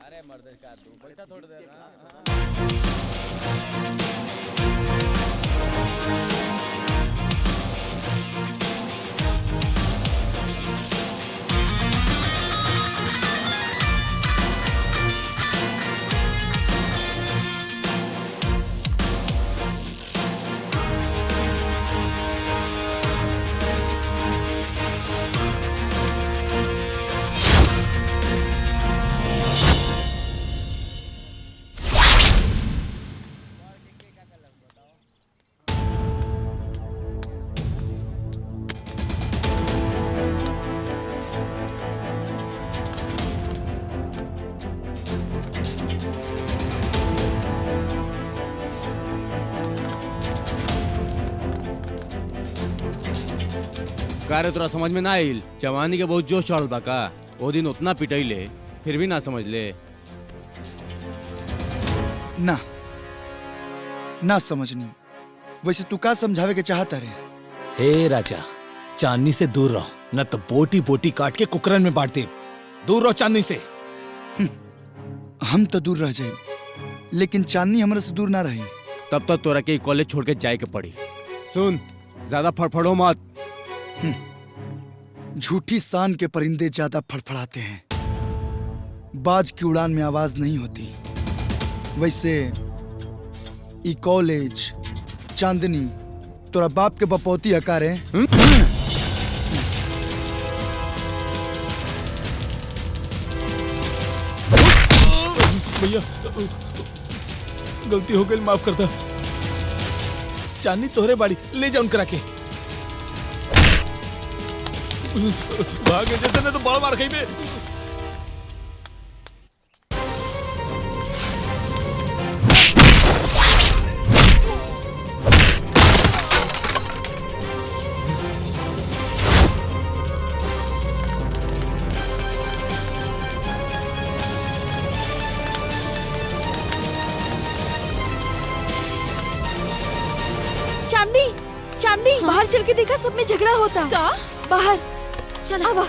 अरे मर्द का तू बैठा थोड़ी देर ना। कार्य तोरा समझ में ना आइल। जवानी के बहुत जोश चढ़ल बा का। वो दिन उतना पिटैले फिर भी ना समझ ले। ना ना समझनी। वैसे तू का समझावे के चाहता रे? हे राजा, चांदनी से दूर रहो, न तो बोटी बोटी काट के कुकरन में बांट दे। दूर रहो चांदनी से। हम तो दूर रह जाए, लेकिन चांदनी हमारे से दूर ना रही। तब तक तोरा के कॉलेज छोड़ के जाए के पड़ी। सुन, ज्यादा फड़फड़ो मत। झूठी शान के परिंदे ज्यादा फड़फड़ाते हैं, बाज की उड़ान में आवाज नहीं होती। वैसे ई कॉलेज चांदनी तोरा बाप के बपौती हकार है। भैया गलती हो गई, माफ कर दो। चांदनी तोहरे बाड़ी ले जा उनकरा के। भागे जैसे ने तो बड़ा मार खाई में। चांदी, चांदी, बाहर चल के देखा, सब में झगड़ा होता। क्या? बाहर चल। आवा।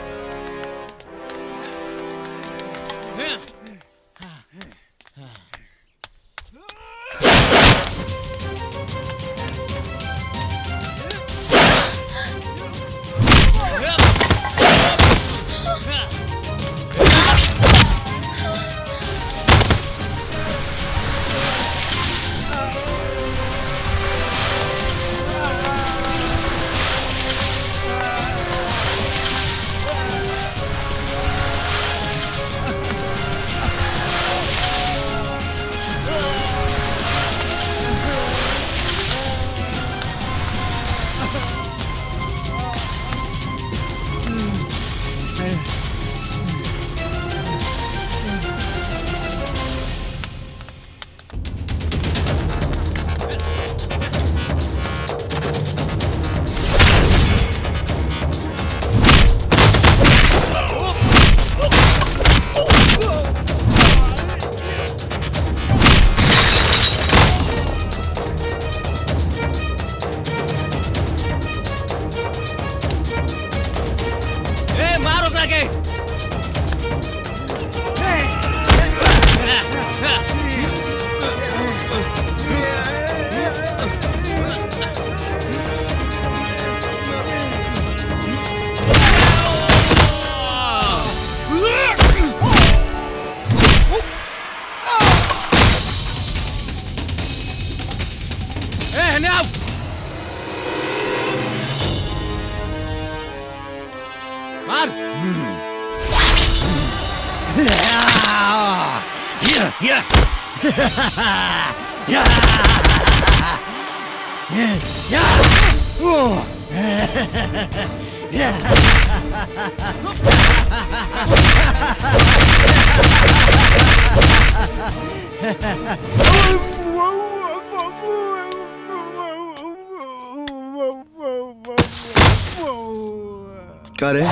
क्या रे?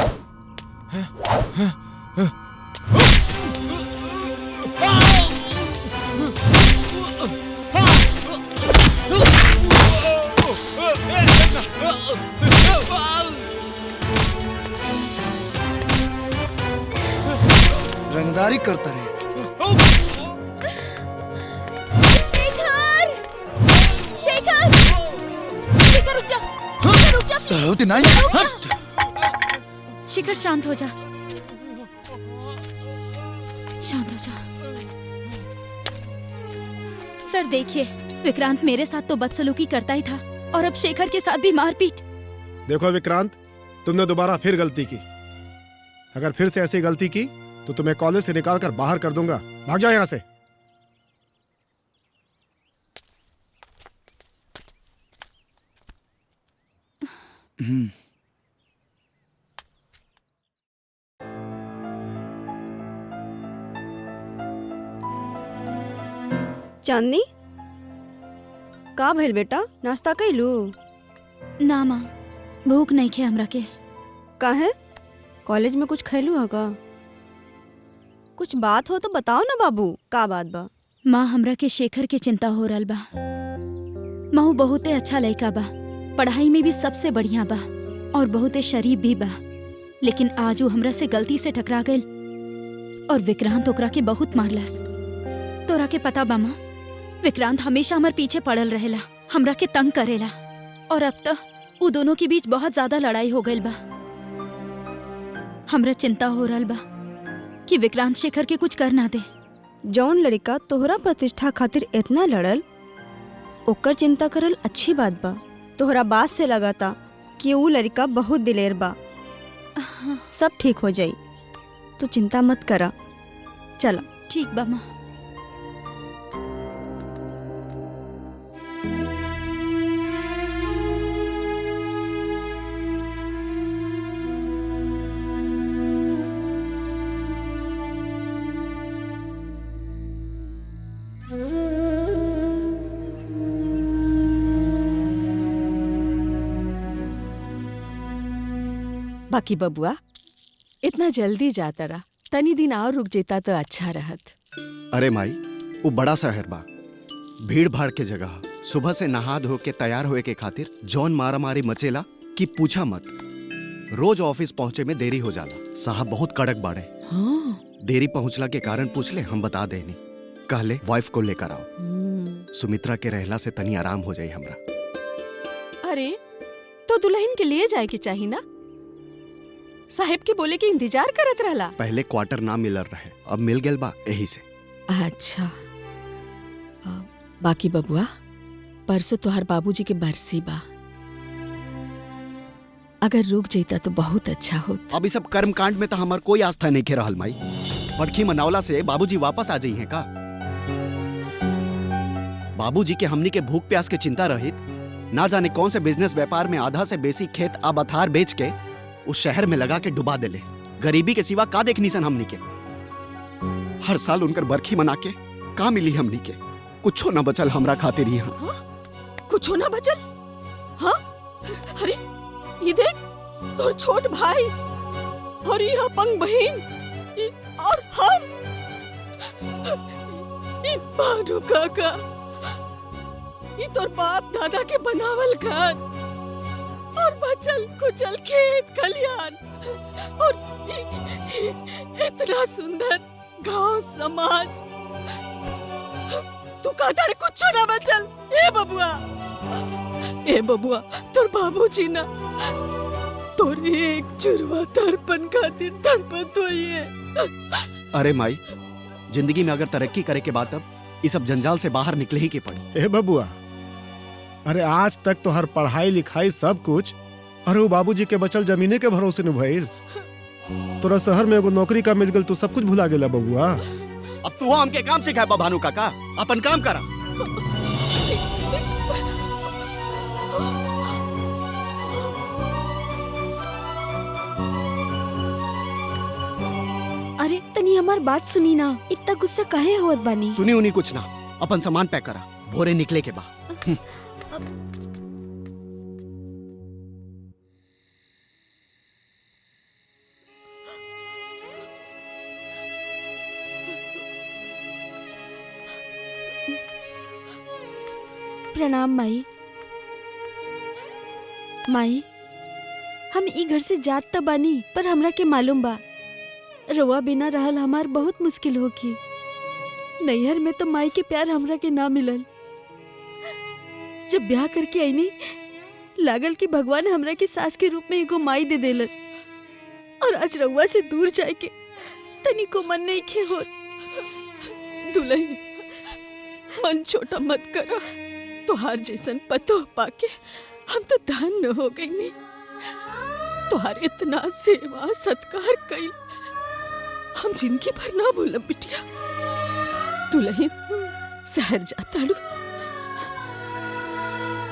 रंगदारी करता रहे। शेखर! शेखर रुक जा! शेखर रुक जा! सरोते नहीं। शेखर शांत हो जा। शांत हो जा। सर देखिए, विक्रांत मेरे साथ तो बदसलूकी करता ही था और अब शेखर के साथ भी मारपीट। देखो विक्रांत, तुमने दोबारा फिर गलती की। अगर फिर से ऐसी गलती की तो तुम्हें कॉलेज से निकाल कर बाहर कर दूंगा। भाग जाओ यहाँ से। चांदनी, का भइल बेटा? नाश्ता कैलू? ना माँ, भूख नहीं खे हमरा के। काहे? कॉलेज में कुछ खैलू है का? कुछ बात हो तो बताओ ना बाबू, का बात बा? माँ, हमरा के शेखर के चिंता हो रहल बा। महू बहुते अच्छा लड़का बा, पढ़ाई में भी सबसे बढ़िया बा और बहुते शरीफ भी बा, लेकिन आज वो हमरा से गलती से टकरा गइल और विक्रांत ओकरा के बहुत मारलस। तोरा के पता बा माँ, विक्रांत हमेशा हमार पीछे पड़ल रहेला, हमरा के तंग करेला और अब तो वो दोनों के बीच बहुत ज्यादा लड़ाई हो गइल बा। हमरा चिंता हो रहल बा कि विक्रांत शेखर के कुछ कर ना दे। जौन लड़का तोहरा प्रतिष्ठा खातिर इतना लड़ल, ओकर चिंता करल अच्छी बात बा। तोहरा बात से लगाता कि वो लड़का बहुत दिलेर बा। सब ठीक हो जाई, तू चिंता मत करा। चला। ठीक बा माँ। बाकी बबुआ, इतना जल्दी जाता रहा, तनी दिन और रुक जेता तो अच्छा रहत। अरे माई, वो बड़ा शहर बा, भीड़ भाड़ के जगह। सुबह से नहा धो के तैयार होए के खातिर जौन मारा मारी मचेला कि पूछा मत। रोज ऑफिस पहुंचे में देरी हो जाला। साहब बहुत कड़क बाड़े। हाँ। देरी पहुंचला के कारण पूछ ले, हम बता देनी। कहले वाइफ को लेकर आओ, सुमित्रा के रहला से तनी आराम हो जाई हमरा। अरे तो दुल्हन के लिए जाए के चाहिए ना, साहेब के बोले के इंतजार करत रहला। पहले क्वार्टर ना मिलर रहे, अब मिल गेल बा, यही से। अच्छा। बाकी बबुआ, परसों तोहर बाबूजी के बरसी बा, अगर रुक जाता तो बहुत अच्छा होता। अब इस सब कर्म कांड में तो हमार कोई आस्था नहीं के रहल माई। बड़खी मनावला से बाबूजी वापस आ जाई हैं का? बाबूजी के हमनी के भूख प्यास के चिंता रहित, ना जाने कौन से बिजनेस व्यापार में आधा से बेसी खेत अब अथार बेच के उस शहर में लगा के डुबा देले। गरीबी के सिवा का देखनी सन हमनी के। हर साल उनकर बरखी मना के का मिली हमनी के? कुछो ना बचल हमरा खातिर यहाँ। कुछो ना बचल? हाँ? अरे ये देख, तोर छोट भाई और ये अपंग बहन और हम, ये भानु काका, ये तोर बाप दादा के बनावल घर और बचल कुचल खेत खलियान और इतना सुंदर गांव समाज। तू कहता रे कुछ ना बचल? ए बबुआ, तोर बाबूजी ना तोर एक चुरवा तर्पण खातिर तड़पत होइए। अरे माई, जिंदगी में अगर तरक्की करे के बाद अब इस सब जंजाल से बाहर निकले ही के पड़ी। ए बबुआ, अरे आज तक तो हर पढ़ाई लिखाई सब कुछ अरे वो बाबूजी के बचल जमीने के भरोसे न भइल। तोरा शहर में एगो नौकरी का मिल गल, तू सब कुछ भुला गेला बबुआ। अब तू हमके काम सिखाए बा भानु काका, अपन काम करा। अरे तनी हमार बात सुनी ना, इतना गुस्सा काहे होत बानी? सुनी उनी कुछ ना, अपन सामान पैक करा, भोरे निकले के बा। प्रणाम माई। माई, हम ई घर से जात त बानी, पर हमरा के मालूम बा रवा बिना रहल हमार बहुत मुश्किल होगी। नैहर में तो माई के प्यार हमरा के ना मिलल। जब ब्याह करके आईनी लागल कि भगवान हमरा के सास के रूप में एगो माई दे देलन, और आज रउआ से दूर जाए के तनिको मन नहीं खे हो। दुल्हन मन छोटा मत करो, तोहार जैसन पतो पाके हम तो धन्य हो गई। नहीं तोहार इतना सेवा सत्कार कइल हम जिंदगी भर ना भूलब बिटिया। दुल्हन शहर जाता लू,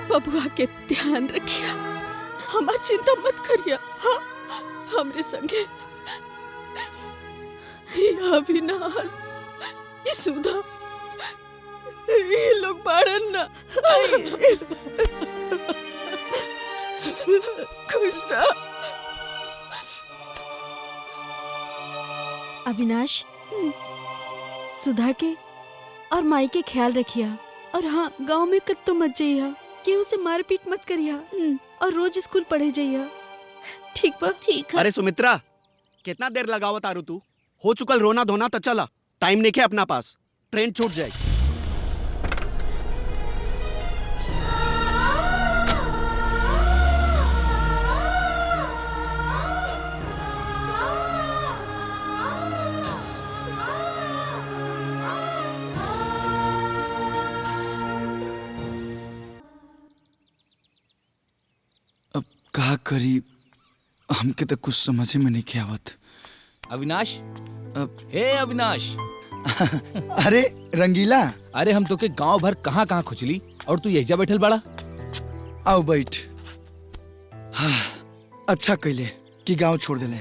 बबुआ के ध्यान रखिया, हमार चिंता मत करिया। हाँ हमरे संगे अविनाश, सुधा, ये लोग बाड़न ना। खुश रह। अविनाश, सुधा के और माई के ख्याल रखिया। और हाँ, गांव में कत्तो मत जाइया, केहू से मारपीट मत करिया, और रोज स्कूल पढ़े जाइया। ठीक बा? ठीक है। अरे सुमित्रा, कितना देर लगावत तारू तू? हो चुकल रोना धोना तो चला, टाइम नहीं है अपना पास, ट्रेन छूट जाएगी। अब का करी, हमके तो कुछ समझ में नहीं के आवत। अविनाश, अब हे अविनाश। अरे रंगीला, अरे हम तो के गांव भर कहाँ कहाँ खुचली और तू यही बैठल बड़ा। आओ बैठ। हाँ, अच्छा कैले कि गांव छोड़ देले,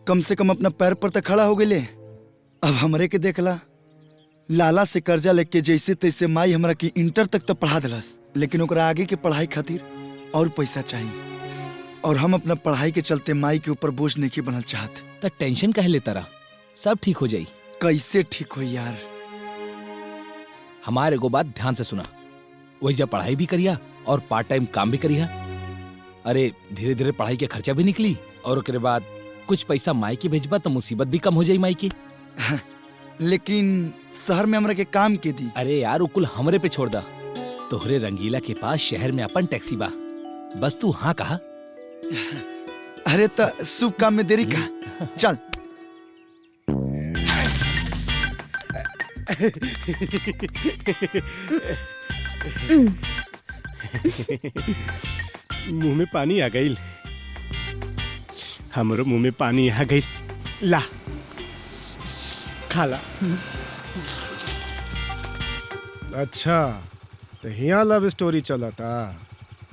कम से कम अपना पैर पर तो खड़ा हो गए। अब हमरे के देखला, लाला से कर्जा लेके जैसे तैसे माई हमरा की इंटर तक तो पढ़ा दिलस, लेकिन ओकरा आगे के पढ़ाई खातिर और पैसा चाहिए, और हम अपना पढ़ाई के चलते माई के ऊपर बोझ नहीं बनल चाहत। तो टेंशन काहे लेता रहा, सब ठीक हो जाई। कैसे ठीक हो यार? हमारे एगो बात ध्यान से सुना, वही जब पढ़ाई भी करिया और पार्ट टाइम काम भी करिया। अरे धीरे धीरे पढ़ाई के खर्चा भी निकली, और उसके बाद कुछ पैसा माई के भेजबा तो मुसीबत भी कम हो जाई माई की। लेकिन शहर में हमरा के काम के दी। अरे यार उकुल हमरे पे छोड़ दा, तोहरे रंगीला के पास शहर में अपन टैक्सी बा, बस तू हाँ कहा। अरे तो शुभ काम में देरी का, चल। मुंह में पानी आ गई, हमरो मुंह में पानी आ गई। ला खाला। अच्छा, तो यहाँ लव स्टोरी चला था।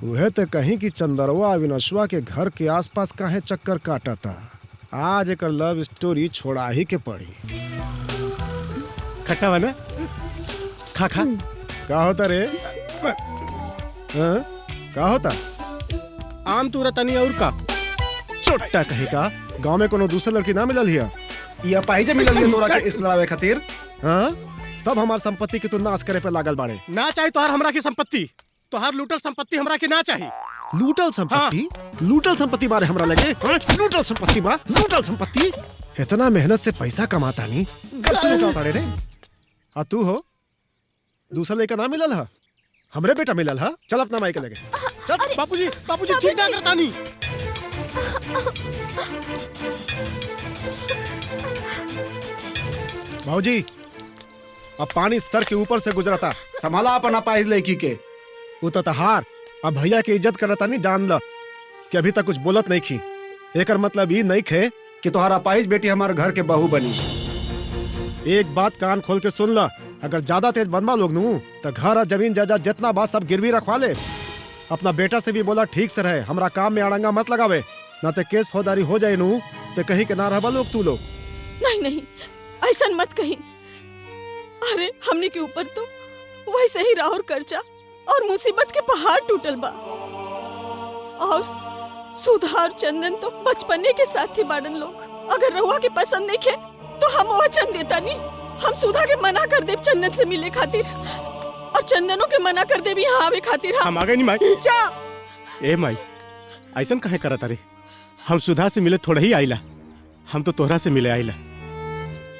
वह तो कहीं कि चंदरवा अविनाशवा के घर के आसपास काहे चक्कर काटा था। आज एक लव स्टोरी छोड़ा ही के पड़ी। खट्टा बना, खा खा। का होता रे? हाँ? का होता? आम तू रतनी और का छोटा कहीं का गांव में कोनो दूसरा लड़की ना मिलल हिया, या पाहिजे मिलल हिया तोरा के इस लड़ावे खातिर? हाँ, सब हमार संपत्ति के तू नाश करे पे लागल बाड़े। ना चाहे तोहार हमरा की संपत्ति, तोहार लूटल संपत्ति हमरा के ना चाहिए। लूटल संपत्ति? हाँ। लूटल संपत्ति बारे हमरा लगे। हाँ? लूटल संपत्ति बा, लूटल संपत्ति। इतना मेहनत से पैसा कमाता नहीं, घर से लूटा ताड़े रे। हाँ तू हो दूसरा लड़का ना मिलल हा, हमरे बेटा मिलल हा। चल अपना माई के लगे चल। बापूजी, बापूजी ठीक ना करता नहीं। भाऊजी, अब पानी स्तर के ऊपर से गुजरता, संभाला अपना पाइज लड़की के। वो तो तहार अब भैया की इज्जत करता नहीं, जान ल कि अभी तक कुछ बोलत नहीं खी। एकर मतलब ये नहीं खे कि तुम्हारा पाइज बेटी हमारे घर के बहू बनी। एक बात कान खोल के सुन ला, अगर ज्यादा तेज बनवा लोग नू तो घर और जमीन जायदाद जितना बात सब गिरवी रखवा ले। अपना बेटा से भी बोला ठीक से रहे, हमरा काम में अड़ंगा मत लगावे, ना तो केस फौजदारी हो जाए नू तो कहीं के ना रहबा लोग तू लोग। नहीं नहीं, ऐसा मत कहीं। अरे हमने के ऊपर तो वैसे ही राहुल कर्जा और मुसीबत के पहाड़ टूटल बा, और सुधा और चंदन तो बचपने के साथ ही बाड़न लोग। अगर रहुआ के पसंद देखे तो हम वचन देता नहीं, हम सुधा के मना कर दे चंदन से मिले खातिर, और चंदनों के मना कर दे भी यहाँ आवे खातिर। हम आ गए नहीं माई। जा। ए माई, ऐसा कहे करत अरे, हम सुधा से मिले थोड़ा ही आइला, हम तो तोहरा से मिले आइला।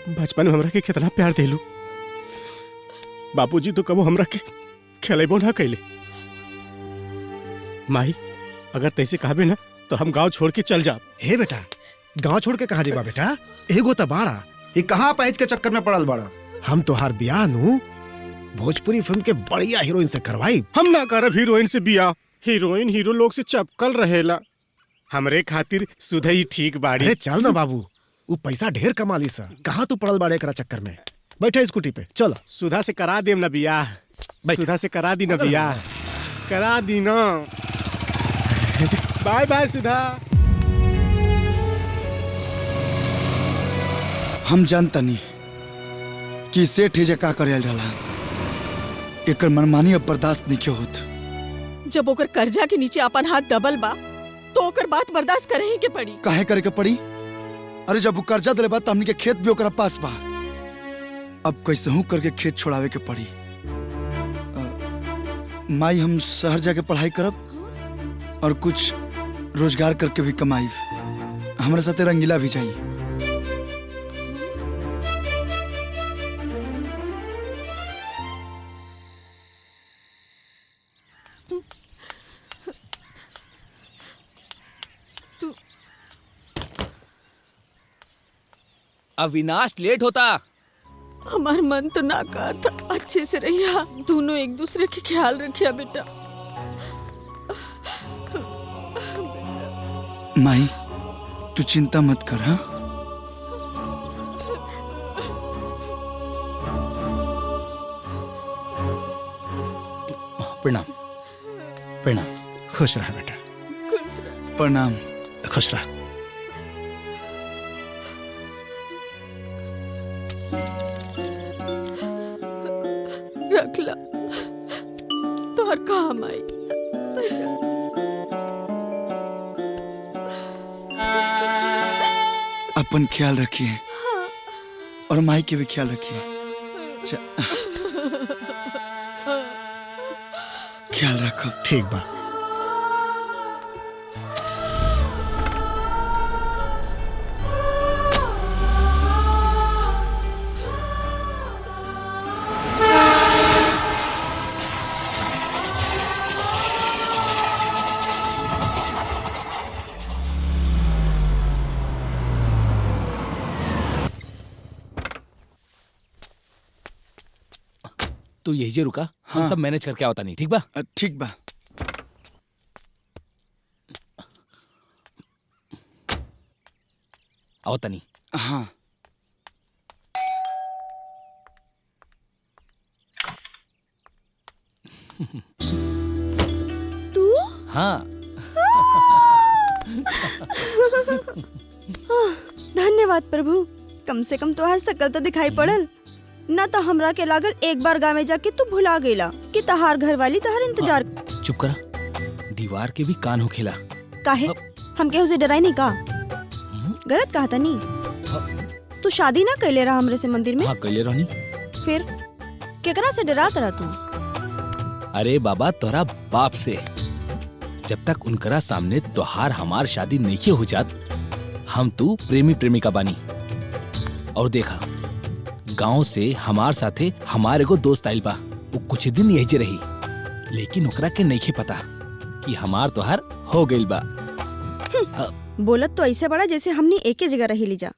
बचपन में हमरा के कितना प्यार देलू। बापूजी तो कबो हमरा के खेलेबो ना कैले। माई अगर तैसे कहबे ना तो हम गांव छोड़ के चल जाब। हे बेटा, गांव छोड़ के कहाँ जेबा बेटा? एगो त बाड़ा, ये कहाँ पैच के चक्कर में पड़ल बाड़ा? हम तोहार बियाह नु भोजपुरी फिल्म के बढ़िया हीरोइन से करवाई। हम ना करब हीरोइन से बियाह। हीरोइन हीरो लोग से चपकल रहेला। हमरे खातिर सुधा ही ठीक बाड़ी। अरे चल ना बाबू, वो पैसा ढेर कमा ली सा। कहाँ तू पड़ल बाड़े एकरा चक्कर में? बैठे स्कूटी पे, चलो। सुधा से करा देम ना बियाह। सुधा से करा दी ना बियाह, करा दी ना। बाय बाय सुधा। हम जानता नहीं कि सेठ है का करे डाला। एकर मनमानी अब बर्दाश्त नहीं क्यों होत। जब ओकर कर्जा के नीचे अपन हाथ दबल बा तो ओकर बात बर्दाश्त करे के पड़ी। काहे करे के पड़ी? अरे जब वो कर्जा दिले बा तो हमनी के खेत भी ओकरा पास बा। अब कैसे हूँ करके खेत छोड़ावे के पड़ी। माई हम शहर जाके पढ़ाई करब और कुछ रोजगार करके भी कमाई। हमारे साथे रंगीला भी जाई। अविनाश लेट होता। हमार मन तो ना कहा था अच्छे से रहिया, दोनों एक दूसरे के ख्याल रखिया बेटा। माई तू चिंता मत कर। हाँ प्रणाम। प्रणाम। खुश रहा बेटा। खुश रह। प्रणाम। खुश रहा। रख ला तोहर काम आई। अपन ख्याल रखिए और माई के भी ख्याल रखिए। ख्याल रखो। ठीक बा। तू यही जे रुका। हम हाँ। सब मैनेज करके आवता नहीं। ठीक बा? ठीक बा। आवता नहीं। हाँ तू? हाँ। धन्यवाद प्रभु, कम से कम तोहार शकल तो दिखाई पड़ल। न तो हमरा के लागल एक बार गाँव में जाके तू भुला गेला कि तहार घर वाली तहार इंतजार। चुप करा। दीवार के भी कान हो खेला। काहे? हम केहू से डराई नहीं का? गलत कहा था नहीं। तू शादी ना कैले रहा हमरे से मंदिर में? हाँ कैले रहनी। फिर केकरा से डरात रहा तू? अरे बाबा तोरा बाप से। जब तक उनकरा सामने तोहार हमार शादी नहीं हो जात, हम तू प्रेमी प्रेमिका बानी। और देखा गांव से हमार साथे हमारे को दोस्त आइल बा। वो कुछ दिन यही जे रही, लेकिन ओकरा के नहीं पता कि हमार तोहार हो गइल बा। बोलत तो ऐसे बड़ा जैसे हमनी एक ही जगह रही लीजा।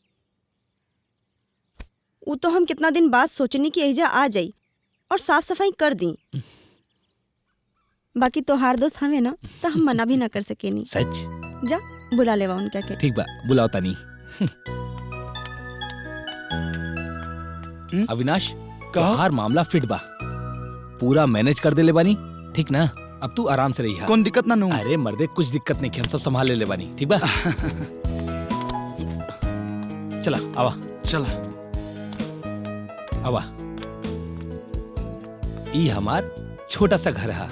वो तो हम कितना दिन बाद सोचनी कि एहिजा आ जाई और साफ सफाई कर दी। बाकी तोहार दोस्त हमें ना, तो हम मना भी ना कर सकेनी। सच? जा बुला लेवा उनका के। ठीक बा, बुलाओ तानी। अविनाश तोहार मामला फिट बा, पूरा मैनेज कर दे ले बानी। ठीक ना? अब तू आराम से रही। कौन दिक्कत ना नू? अरे मर्दे कुछ दिक्कत नहीं, हम सब संभाल ले बानी। ठीक बा? चला आवा। चला आवा। ई हमार छोटा सा घर है।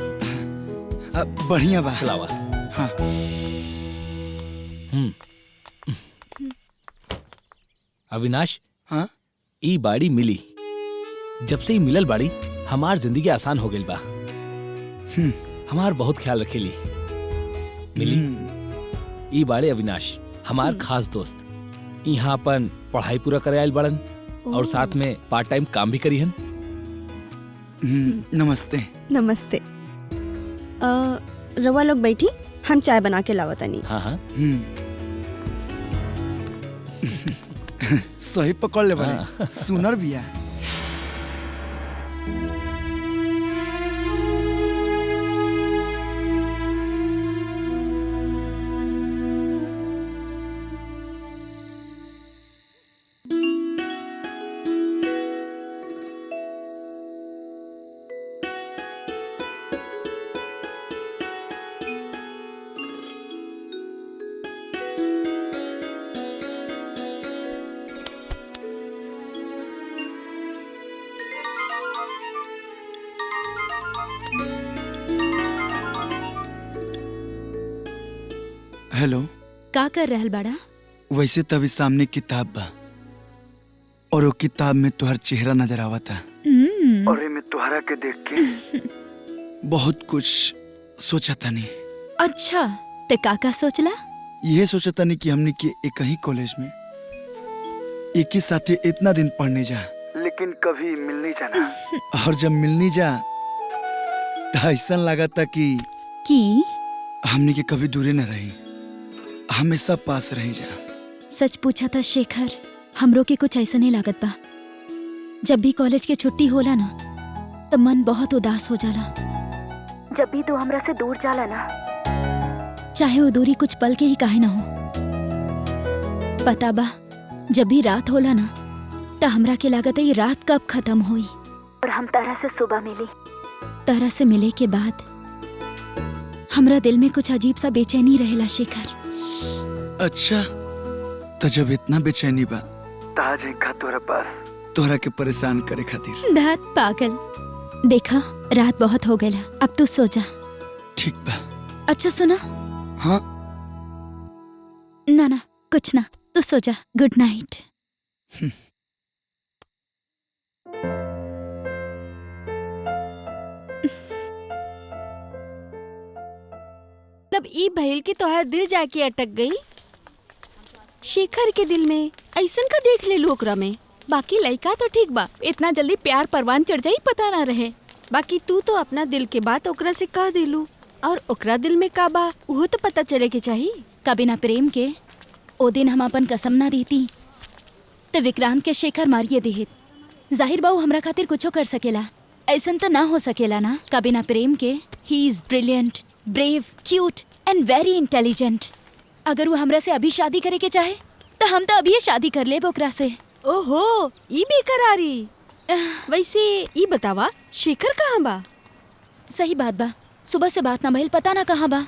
बढ़िया बा। चला आवा। हाँ। अविनाश, हाँ? ई बाड़ी मिली। जब से ही मिलल बाड़ी हमार जिंदगी आसान हो गई बा। हमार बहुत ख्याल रखेली। मिली ई बाड़े अविनाश, हमार खास दोस्त। यहाँ अपन पढ़ाई पूरा करे आयल बड़न और साथ में पार्ट टाइम काम भी करी हन। नमस्ते। नमस्ते। रवा लोग बैठी, हम चाय बना के लावतानी। हाँ हाँ सही पकड़ ले बड़े, सुनर भी है। हेलो, का कर रहल बाड़ा? वैसे तभी सामने किताब बा और वो किताब में तुहर चेहरा नजर आवता और मैं तुहरा के देख के बहुत कुछ सोचा तनी। अच्छा, ते काका सोचला? यह सोचा तनी कि हमने के एक ही कॉलेज में एक ही साथे इतना दिन पढ़ने जा, लेकिन कभी मिलने जाना। और जब मिलने जा तो ऐसा लगा था कि हमने के कभी दूरे न रही, हमेशा पास रही जा। सच पूछा था शेखर, हमरो के कुछ ऐसा नहीं लागत बा। जब भी कॉलेज की छुट्टी होला ना तो मन बहुत उदास हो जाला। जब भी तू हमरा से दूर जाला ना, चाहे वो दूरी कुछ पल के ही काहे ना हो। पता बा, जब भी रात होला ना तो हमरा के लागत है ये रात कब खत्म हुई और हम तरह से सुबह मिली। तरह से मिले के बाद हमरा दिल में कुछ अजीब सा बेचैनी रहेला शेखर। अच्छा, तो जब इतना बेचैनी बा ताज का तोरा पास तोरा के परेशान करे खातिर। धात पागल, देखा रात बहुत हो गया, अब तू सो जा। ठीक बा। अच्छा सुना। हाँ ना कुछ ना, तू सो जा। Good night. तब ई भइल के तोहार दिल जाके अटक गई। शेखर के दिल में ऐसन का देख ले ओकरा में। बाकी लड़का तो ठीक बा, इतना जल्दी प्यार परवान चढ़ जाई पता ना रहे। बाकी तू तो अपना दिल के बात ओकरा से कह दिलू, और ओकरा दिल में का बा वो तो पता चले के चाहिए। कभी ना प्रेम के ओ दिन हम अपन कसम ना देती तो विक्रांत के शेखर मारिए देहित। जाहिर बाऊ हमरा खातिर कुछो कर सकेला, ऐसन तो ना हो सकेला ना। कभी ना प्रेम के he is brilliant, brave, cute and very intelligent. अगर वो हमरा से अभी शादी करे के चाहे तो हम तो अभी शादी कर ले ओकरा से। ओहो, ई बेकरारी। वैसे ई बतावा शेखर कहाँ बा? सही बात बा, सुबह से बात ना भइल, पता ना कहाँ बा।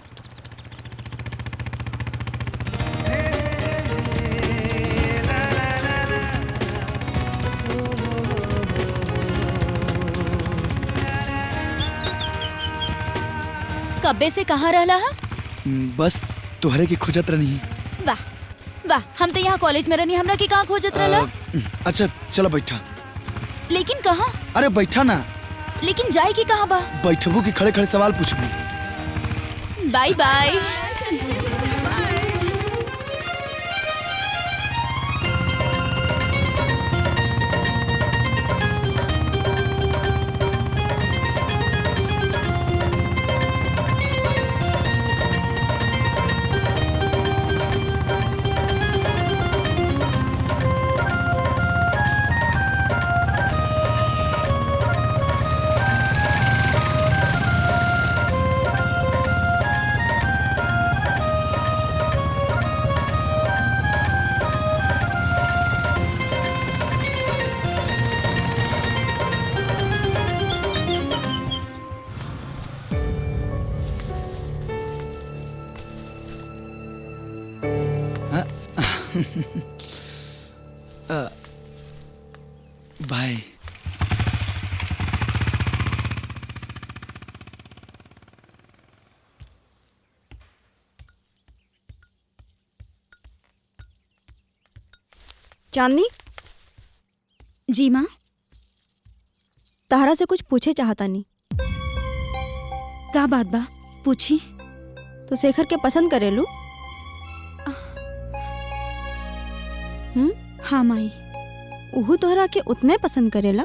कब्बे से कहाँ रहला हा? बस तुहरे की खोजत रही। वाह वाह, हम तो यहाँ कॉलेज में रहनी, हमरा की कहाँ खोजत रहला? अच्छा चलो बैठा। लेकिन कहाँ? अरे बैठा ना। लेकिन जाए की कहाँ बा? बैठबू की खड़े खड़े सवाल पूछबू। Bye bye. बाय। चांदनी, जी माँ। तहरा से कुछ पूछे चाहता नहीं। का बात बा? पूछी। तो शेखर के पसंद करेलू? हाँ माई, उहू तोहरा के उतने पसंद करेला?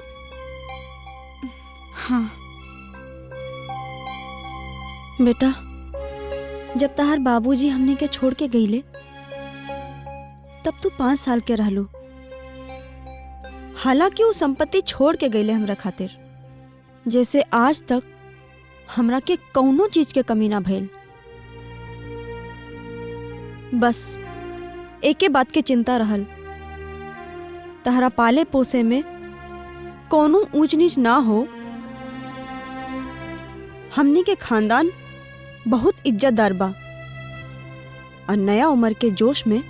हाँ। बेटा, जब तहार बाबूजी हमने के छोड़ के गईले तब तू 5 साल के रहलू। हालांकि वो संपत्ति छोड़ के गईले हमरा खातिर, जैसे आज तक हमरा के कौनो चीज के कमी ना भइल। बस एके बात के चिंता रहल, तहरा पाले पोसे में कौनो ऊंच नीच ना हो। हमनी के खानदान बहुत इज्जतदार बा और नया उम्र के जोश में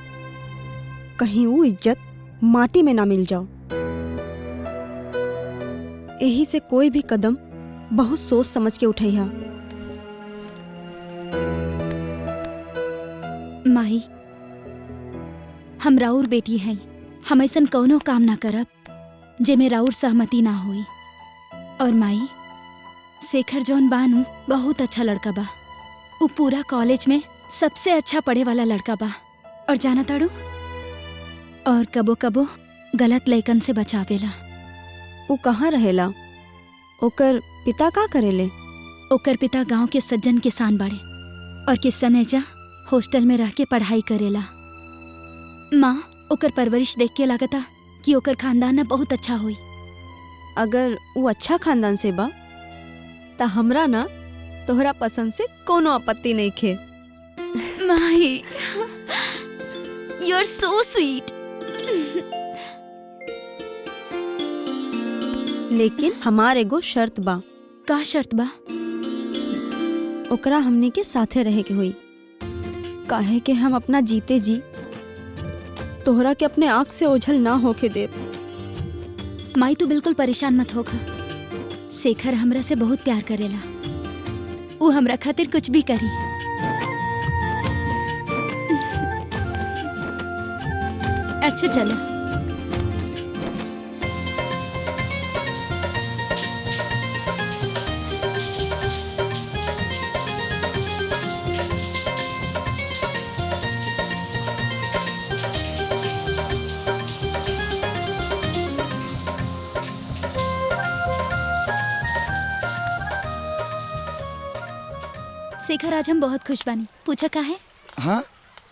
कहीं वो इज्जत माटी में ना मिल जाओ। यही से कोई भी कदम बहुत सोच समझ के उठैहा। माई, हम राउर बेटी हैं, हम ऐसन कौनो काम ना करब जेमे राउर सहमति ना होई। और माई, शेखर जौन बानू बहुत अच्छा लड़का बा। वो पूरा कॉलेज में सबसे अच्छा पढ़े वाला लड़का बा। और जाना ताड़ू, और कबो कबो गलत लइकन से बचावेला। वो कहाँ रहेला? ओकर पिता का करेले? ओकर पिता गांव के सज्जन किसान बाड़े और किसान एजा हॉस्टल में रह के पढ़ाई करेला। माँ, ओकर परवरिश देख के लागता कि ओकर खानदान ना बहुत अच्छा होई। अगर वो अच्छा खानदान से बा ता हमरा ना तोहरा पसंद से कोनो आपत्ति नहीं खे। माही, यू आर सो स्वीट। लेकिन हमार एगो शर्त बा। का शर्त बा? ओकरा हमनी के साथे रहे के हुई। काहे के हम अपना जीते जी तोहरा के अपने आँख से ओझल ना होके दे। माई, तू बिल्कुल परेशान मत होखा। शेखर हमरा से बहुत प्यार करेला। वो हमरा खातिर कुछ भी करी। अच्छा चला। शेखर, आज हम बहुत खुश बानी। पूछा काहे? हाँ?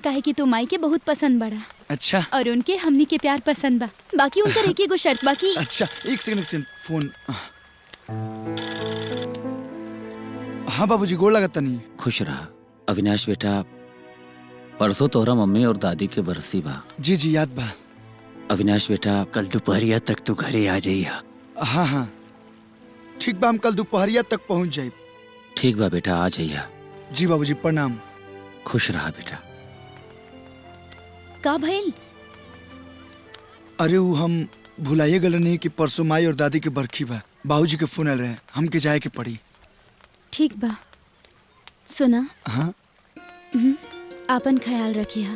काहे कि तू माई के बहुत पसंद बड़ा अच्छा। और उनके हमनी के प्यार पसंद बा। बाकी उनका एक एगो शर्त बाकी। अच्छा, एक सेकंड फोन। हाँ बाबूजी, गोड़ लगत नहीं। खुश रहा अविनाश बेटा। परसों तोहरा मम्मी और दादी के बरसी बा। जी जी याद बा। अविनाश बेटा, कल दोपहरिया तक तू घरे आ जाइया। हाँ हाँ ठीक बा, हम कल दोपहरिया तक पहुँच जाए। ठीक बा बेटा, आ जाइया। जी बाबूजी, प्रणाम। खुश रहा बेटा। का भइल? अरे वो हम भुलाइए गल नहीं कि परसों माई और दादी के बरखी बा। बाबूजी के फोन आल रहे, हमके जाए के पड़ी। ठीक बा। सुना, हाँ? आपन ख्याल रखिया।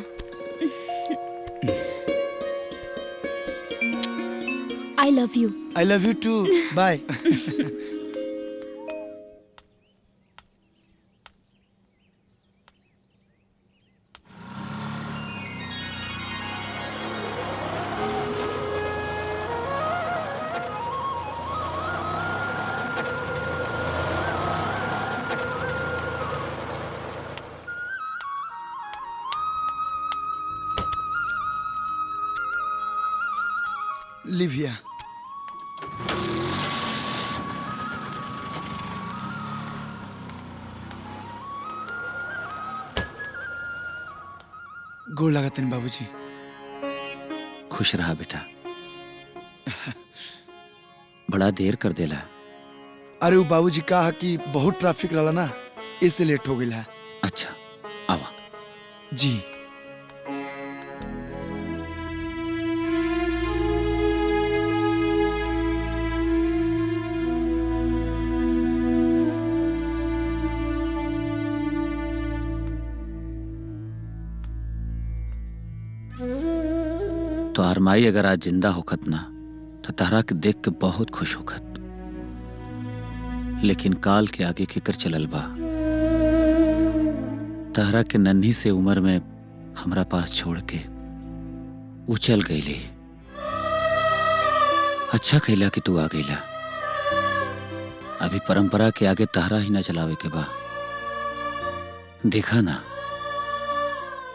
I love you. I love you too. Bye. लिविया, गोड़ लागत नहीं बाबूजी। खुश रहा बेटा। बड़ा देर कर देला। अरे वो बाबूजी कहा कि बहुत ट्रैफिक रहला ना, इससे लेट हो गया। अच्छा, आवा। जी। तो आरमाई अगर आज जिंदा होखत ना तो तारा के देख के बहुत खुश होखत। लेकिन काल के आगे केकर चलल बा। तारा के नन्ही से उम्र में हमरा पास छोड़ के वो चल गईली। अच्छा कैला कि तू आ गईला। अभी परंपरा के आगे तहरा ही न चलावे के बा। देखा ना,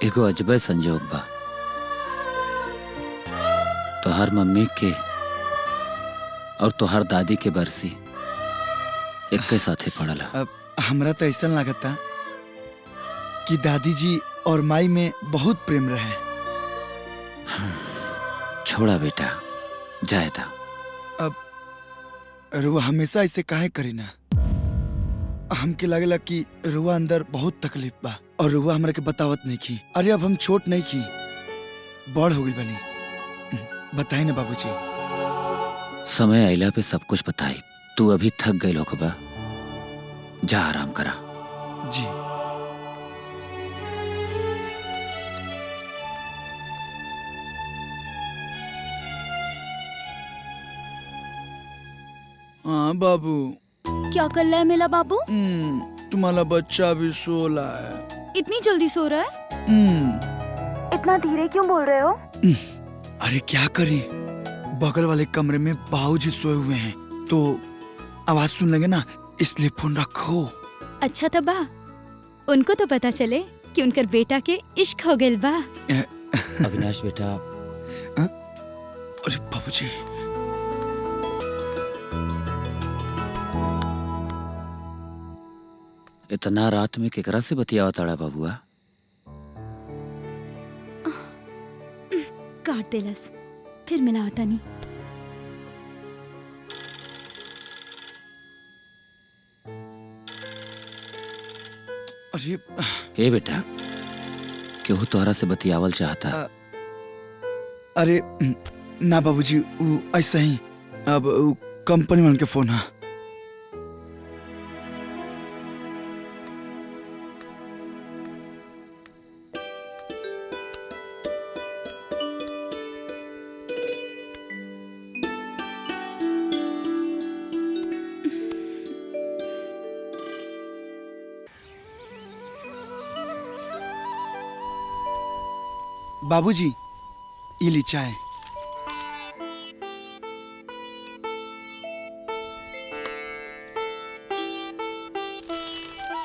एगो अजबे संजोग बा। तोहार मम्मी के और तोहार दादी के बरसी एक के साथे पड़ला। अब हमरा तो ऐसा लगता कि दादी जी और माई में बहुत प्रेम रहे। छोड़ा बेटा, जाए था। अब रुआ हमेशा ऐसे काहे करी ना। हमके लगेला कि रुआ अंदर बहुत तकलीफ बा और रुआ हमरा के बतावत नहीं की। अरे अब हम छोट नहीं की, बड़ हो गई बनी। बताई ना बाबूजी। समय आइला पे सब कुछ बताई। तू अभी थक गई लोग बा, जा आराम करा। जी। हाँ बाबू। क्या कर रहा है मेरा बाबू? तुम्हारा बच्चा भी सो रहा है। इतनी जल्दी सो रहा है? इतना धीरे क्यों बोल रहे हो? अरे क्या करें, बगल वाले कमरे में बाबूजी सोए हुए हैं, तो आवाज सुन लगे ना, इसलिए फोन रखो। अच्छा था बा, उनको तो पता चले कि उनकर बेटा के इश्क हो गइल बा। अविनाश बेटा। अरे बाबूजी। इतना रात में केकरा से बतियावा ताड़ा बाबुआ? काट देलस, फिर मिला होता नहीं। अरे ए बेटा, केहू तोहरा से बतियावल चाहता। अरे ना बाबूजी, वो ऐसा ही। अब कंपनी वाले के फोन है। बाबूजी, ये ली चाय।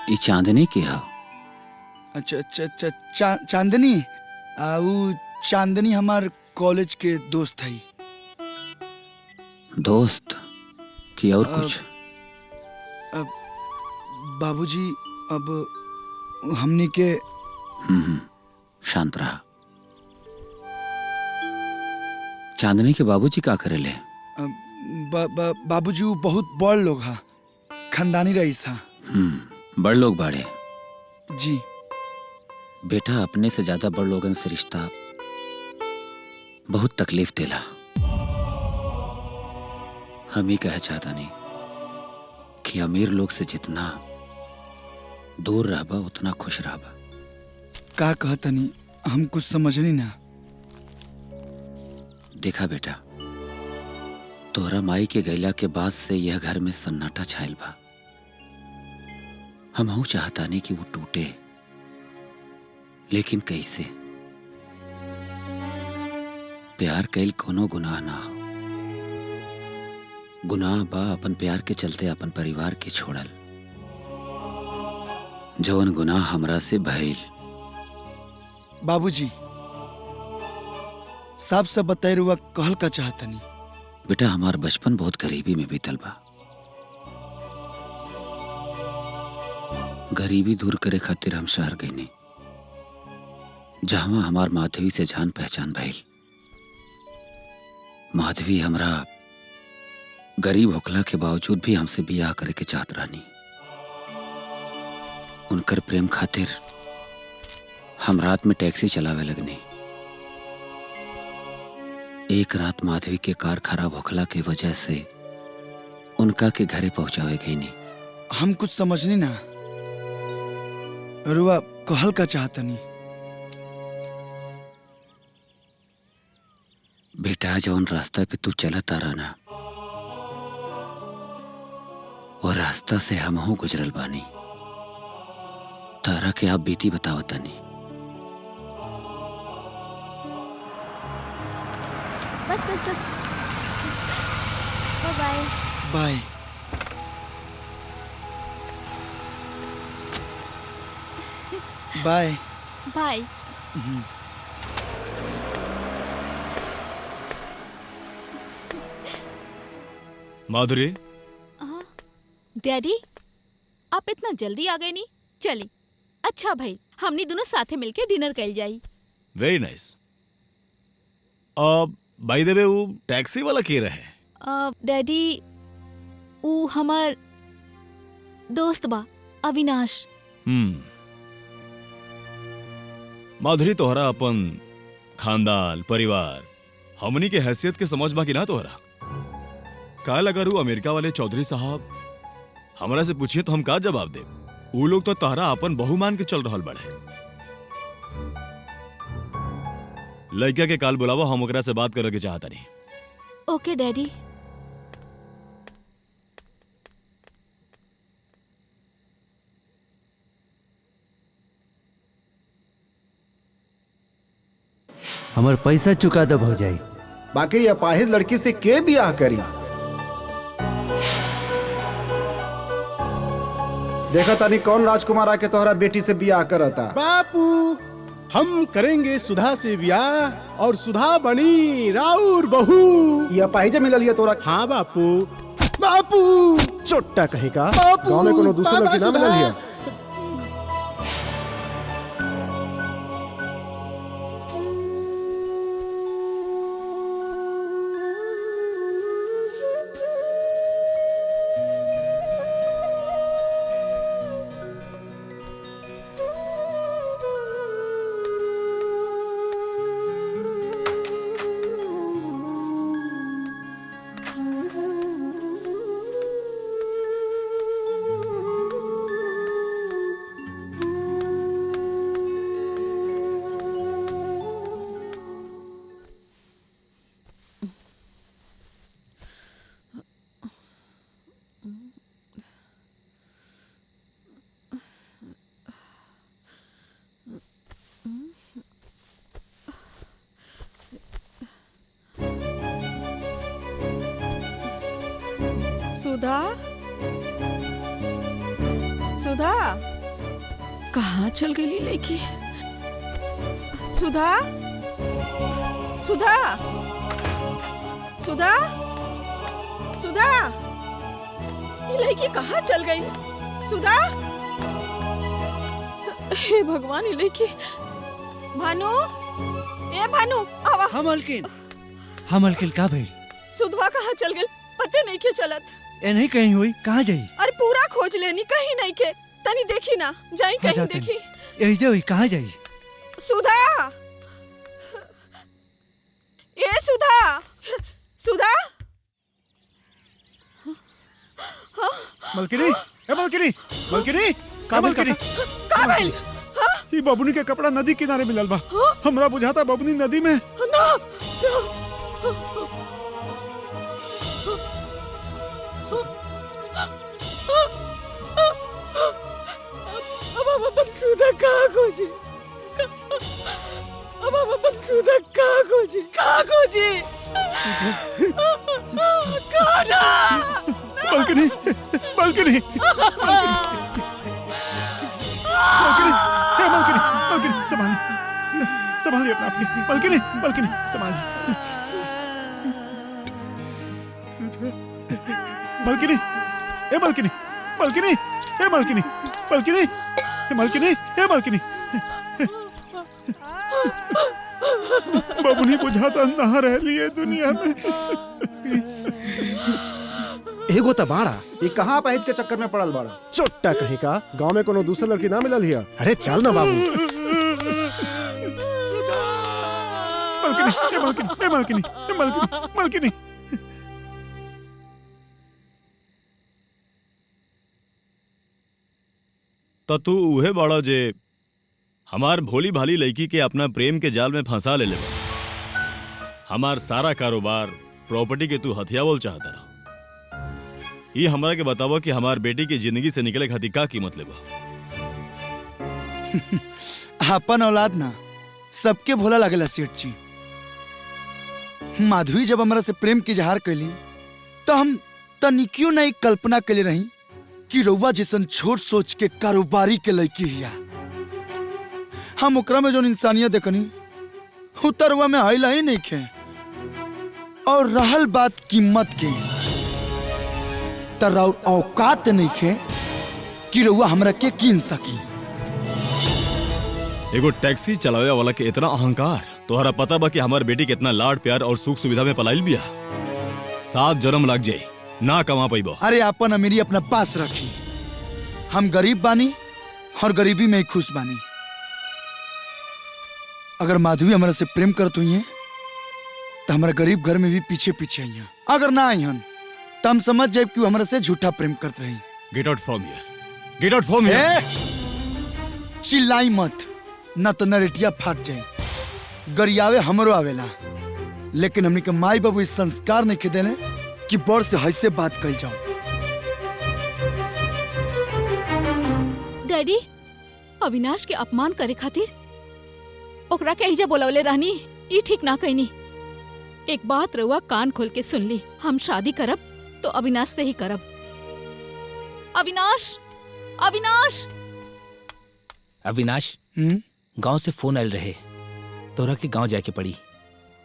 ये चांदनी की है? अच्छा अच्छा अच्छा, चांदनी। वो चांदनी हमार कॉलेज के दोस्त है। दोस्त कि और कुछ? अब बाबूजी, अब हमने के। शांत रहा। चांदनी के बाबूजी का करेले? बाबूजी बहुत बड़ लोग हा, खानदानी रईस हा। बड़ लोग बाड़े। जी। बेटा, अपने से ज्यादा बड़ लोगन से रिश्ता बहुत तकलीफ देला। हम ही कह चाहता नहीं कि अमीर लोग से जितना दूर रहबा उतना खुश रहबा। का कहता नहीं, हम कुछ समझनी ना। देखा बेटा, तोहरा माई के गैला के बाद से यह घर में सन्नाटा छायल बा। हम चाहता नहीं कि वो टूटे, लेकिन कैसे? प्यार कैल कोनो गुनाह ना हो। गुनाह बा अपन प्यार के चलते अपन परिवार के छोड़ल। जवन गुनाह हमरा से भइल। बाबूजी, साफ सब बताए रुआ कहल का चाहता नहीं। बेटा, हमार बचपन बहुत गरीबी में बीतल बा। गरीबी दूर करे खातिर हम शहर गईनी, जहां हमार माधवी से जान पहचान भइल। माधवी हमरा गरीब होखला के बावजूद भी हमसे बियाह करे के चाहत रहनी। उनकर प्रेम खातिर हम रात में टैक्सी चलावे लगनी। एक रात माधवी के कार खराब होखला के वजह से उनका के घरे पहुंचावे गई नहीं। हम कुछ समझनी ना, रुआ कहल का चाहता नहीं। बेटा, जौन रास्ता पे तू चलत आ रहा ना, वो रास्ता से हमहू गुजरल बानी। तारा के आप बीती बतावता नहीं। बस बस बस। Bye. Bye. Bye. Bye. Madhuri, daddy आप इतना जल्दी आ गए नहीं। चली अच्छा भाई, हमनी दोनों साथे मिलके डिनर कल जाई। Very nice. By the way वो टैक्सी वाला के रहे? डैडी ऊ हमार दोस्त बा अविनाश। माधुरी, तोहरा अपन खानदान परिवार हमनी के हैसियत के समझ बा कि ना तोहरा? काल अगर वो अमेरिका वाले चौधरी साहब हमरा से पूछिए तो हम का जवाब दे? वो लोग तो तोहरा अपन बहु मान के चल रहल बड़े। लड़का के काल बुलावा, हम ओकरा से बात करे के चाहता नहीं। ओके डैडी। हमार पैसा चुका दब हो जाई। बाकी अपाहिज लड़की से के बियाह करी? देखा तानी कौन राजकुमार आके तोहरा बेटी से बियाह करता। बापू, हम करेंगे सुधा से ब्याह और सुधा बनी राउर बहू। ये अपाहिज मिलल है तोरा? हाँ बापू। बापू चोट्टा कहे का गाँव में कोनो दूसरा लड़की ना मिलल है? सुधा, सुधा कहाँ चल गई लड़की? सुधा, सुधा, सुधा, सुधा, ये लड़की कहाँ चल गई? सुधा, हे भगवान, ये लड़की। भानु, ए भानु, आवा। हम अलकिन का भइल? सुधवा कहाँ चल गई? पते नहीं के चलत। ए नहीं कहीं हुई, कहाँ जाई? अरे पूरा खोज लेनी, कहीं नहीं के। तनी देखी ना, जाई कहीं देखी। यही जाई, कहाँ जाई? सुधा, ए सुधा, सुधा। मलकिनी, ए मलकिनी, मलकिनी, का मलकिनी? का भइल? ये बबुनी के कपड़ा नदी किनारे मिलल बा। हमरा बुझाता बबुनी नदी में। ना, अब अपन सुधा कहाँ खोजी? अब अपन सुधा कहाँ खोजी? कहाँ खोजी? कहाँ ना? मलकिनी, मलकिनी, मलकिनी, हे मलकिनी, मलकिनी, संभालिए, संभालिए अपना आप के। मलकिनी, मलकिनी, संभालिए। मलकिनी, ए मलकिनी, मलकिनी, ए मलकिनी, मलकिनी, ए मलकिनी, ए मलकिनी। बबुनी बुझाता ना रह लिए दुनिया में। एगो त बाड़ा, ये कहाँ पहुँच के चक्कर में पड़ल बाड़ा? चोट्टा कहे का गाँव में कोनो दूसरा लड़की ना मिलल है? अरे चल ना बाबू। मलकिनी, मलकिनी, मलकिनी, मलकिनी, मलकिनी। तो तू उहे बड़ा जे हमार भोली भाली लड़की के अपना प्रेम के जाल में फंसा ले बा। हमार सारा कारोबार प्रॉपर्टी के तू हथियावल चाहता रहा। ये हमरा के बतावा कि हमार बेटी की जिंदगी से निकले खातिर का कीमत लेबा? अपन औलाद ना सबके भोला लागेला सेठ जी। माधुरी जब हमरा से प्रेम की इजहार कैली तो हम तनिकियों नहीं कल्पना के लिए रही कि रउआ जैसन छोट सोच के कारोबारी के लड़की हिया। हम ओकरा में जो इंसानियत देखनी उतरवा में आइला ही नहीं खे। और रहल बात कीमत के, तर औकात नहीं खे कि रउआ हमरा के कीन सकी। एगो टैक्सी चलावे वाला के इतना अहंकार, तोहरा पता बा कि हमार बेटी कितना लाड प्यार और सुख सुविधा में पलाइल बिया। 7 जन्म लग जाए ना कमा पाइबो। अरे अपन अमीरी अपना पास रखी। हम गरीब बानी और गरीबी में ही खुश बानी। अगर माधवी हमारे से प्रेम करत हुई है तो हमारे गरीब घर में भी पीछे पीछे आई हैं। अगर ना आई हन तो हम समझ जाए कि हमारे से झूठा प्रेम करते रही। Get out from here, get out from here. चिल्लाई मत, ना तो नरेटिया फाट जाए। गरियावे हमरो आवेला, लेकिन हमने के माई बाबू इस संस्कार नहीं देने कि बड़ से हई से बात कल जाओ। डैडी, अविनाश के अपमान करे खातिर ओकरा के एहिजा बोलवले रहनी, ई ठीक ना कहनी। एक बात रउआ कान खोल के सुन ली, हम शादी करब तो अविनाश से ही करब। अविनाश, अविनाश, अविनाश, गांव से फोन आयल रहे, तोरा के गांव जाके पड़ी,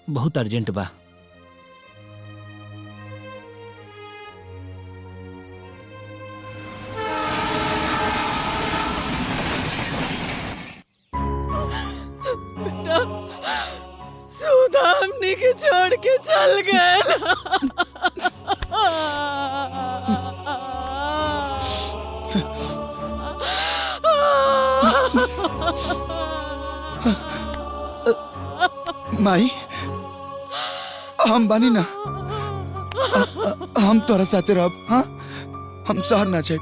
बहुत अर्जेंट बा। सुधा हमनी के छोड़ के चल गए। माई, हम बानी ना, हम तोरा साथे रहब। हाँ, हम शहर ना जाए,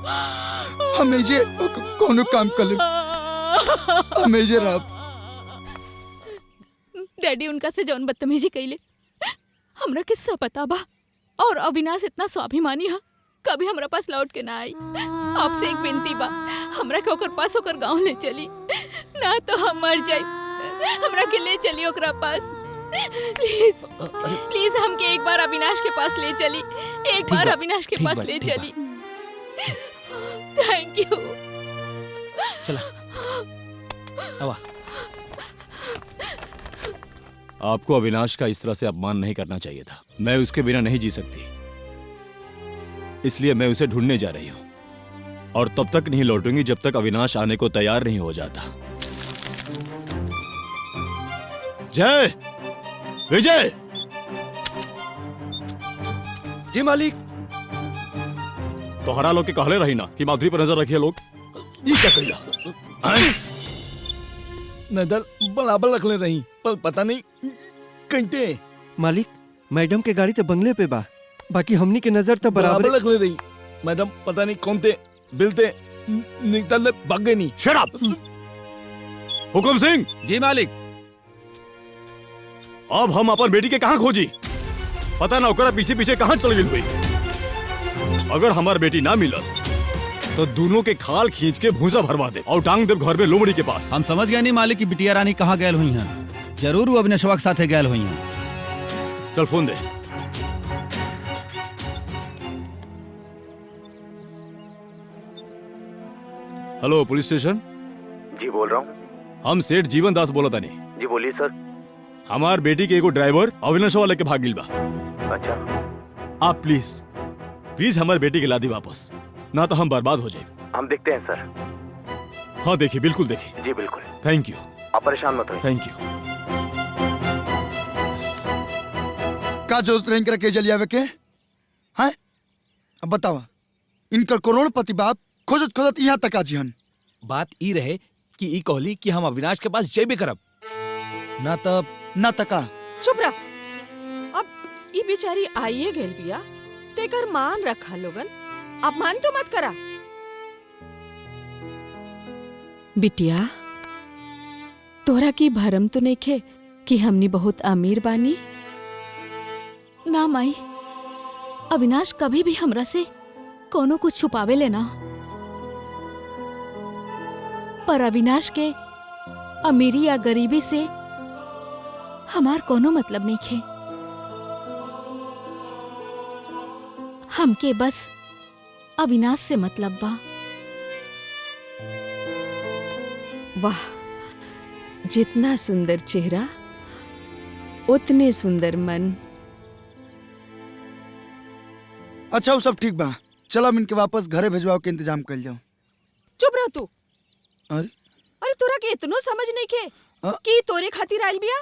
हम एजे कोनो काम कर लेब, हम एजे रहब। डैडी, उनका से जौन बदतमीजी कैले हमरा के सब पता बा, और अविनाश इतना स्वाभिमानी है, कभी हमरा पास लौट के ना आई। आपसे एक विनती बा, हमरा के ओकर पास ओकर गांव ले चली, ना तो हम मर जाई। हमरा के ले चली ओकरा पास, प्लीज प्लीज। हमके एक बार अविनाश के पास ले चली, एक बार अविनाश के पास ले चली। Thank you. चला आवा। आपको अविनाश का इस तरह से अपमान नहीं करना चाहिए था। मैं उसके बिना नहीं जी सकती, इसलिए मैं उसे ढूंढने जा रही हूं, और तब तक नहीं लौटूंगी जब तक अविनाश आने को तैयार नहीं हो जाता। जय, विजय। जी मालिक। तोहरा लोग के कहले रही ना कि माधुरी पर नजर रखिए लोग। ये क्या कहिला? नजर बराबर रख ले रही, पर पता नहीं कहते। मालिक, मैडम के गाड़ी तो बंगले पे बा, बाकी हमनी के नजर तो बराबर रख ले रही। मैडम पता नहीं कौन थे, बिलते निकल भाग गए नहीं। Shut up. हुकुम सिंह। जी मालिक। अब हम अपन बेटी के कहां खोजी? पता ना ओकरा पीछे पीछे कहां चल गई हुई। अगर हमार बेटी ना मिलल तो दोनों के खाल खींच के भूसा भरवा दे और टांग दे घर में लोमड़ी के पास। हम समझ गए नहीं मालिक की बिटिया रानी कहाँ गैल हुई हैं। जरूर वो अविनाशवा के साथ गैल हुई हैं। चल फोन दे। Hello, police station. जी बोल रहा हूँ। हम सेठ जीवन दास बोला था। नहीं जी बोलिए सर। हमार बेटी के एगो ड्राइवर अविनाशवा लेके भाग गिल बा। अच्छा। आप प्लीज प्लीज हमारे बेटी के ला दी वापस, ना तो हम बर्बाद हो जाए। हम देखते हैं सर। हाँ देखिए, बिल्कुल देखिए। जी बिल्कुल। Thank you. आप परेशान मत होइए। Thank you. का जरूरत रही के जलियावे के? हैं? अब बतावा, इनकर करोड़पति बाप खोजत खोजत यहाँ तक आजी हन। बात ई रहे कि ई कहली कि हम अविनाश के पास जेबे करब, ना तब ना तका। चुप रह। अब ई बेचारी आइए गेल बिया, तेकर मान रखा लोगन, अपमान तो मत करा। बिटिया, तोरा की भरम तो नहीं खे कि हमनी बहुत अमीर बानी? ना माई, अविनाश कभी भी हमरा से कोनो कुछ छुपावे लेना, पर अविनाश के अमीरी या गरीबी से हमार कोनो मतलब नहीं खे। हमके बस अविनाश से मतलब बा। वाह, जितना सुंदर चेहरा उतने सुंदर मन। अच्छा वो सब ठीक बा, चलो हम इनके वापस घरे भेजवाओ के इंतजाम कर जाओ। चुप रह तू। अरे अरे तोरा के इतनो समझ नहीं के कि तोरे खातिर आइल बिया।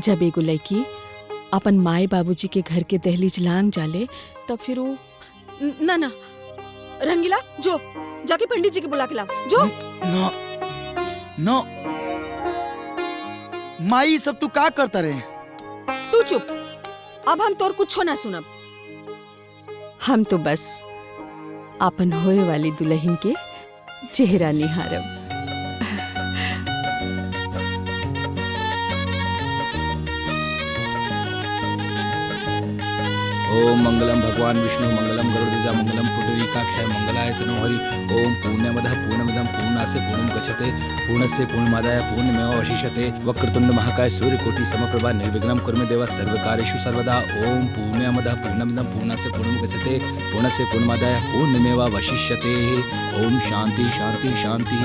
जब एगो लड़की अपन माए बाबूजी के घर के दहलीज लांग जाले तब फिर वो ना ना रंगीला जो जाके पंडित जी के बुला के ला जो। नो नो माई सब तू का करता रहे? तू चुप, अब हम तोर कुछ ना सुनब। हम तो बस अपन होए वाली दुल्हन के चेहरा निहारब। ओम मंगलम भगवान विष्णु मंगलम गरुड़ध्वजा मंगलम पुंडरीकाक्षाय मंगलाय तनोहरि। ओम पूर्णमदः पूर्णमिदं पूर्णास्य पूर्णं गच्छते पूर्णस्य पूर्णमादाय पूर्णमेवावशिष्यते। वक्रतुंड महाकाय सूर्यकोटि समप्रभा निर्विघ्नं कुरु मे देव सर्वकार्येषु सर्वदा। ओम पूर्णमदः पूर्णमिदं पूर्णास्य पूर्णं गच्छते पूर्णस्य पूर्णमादाय पूर्णमेवावशिष्यते। ओम शांति शांति शांति।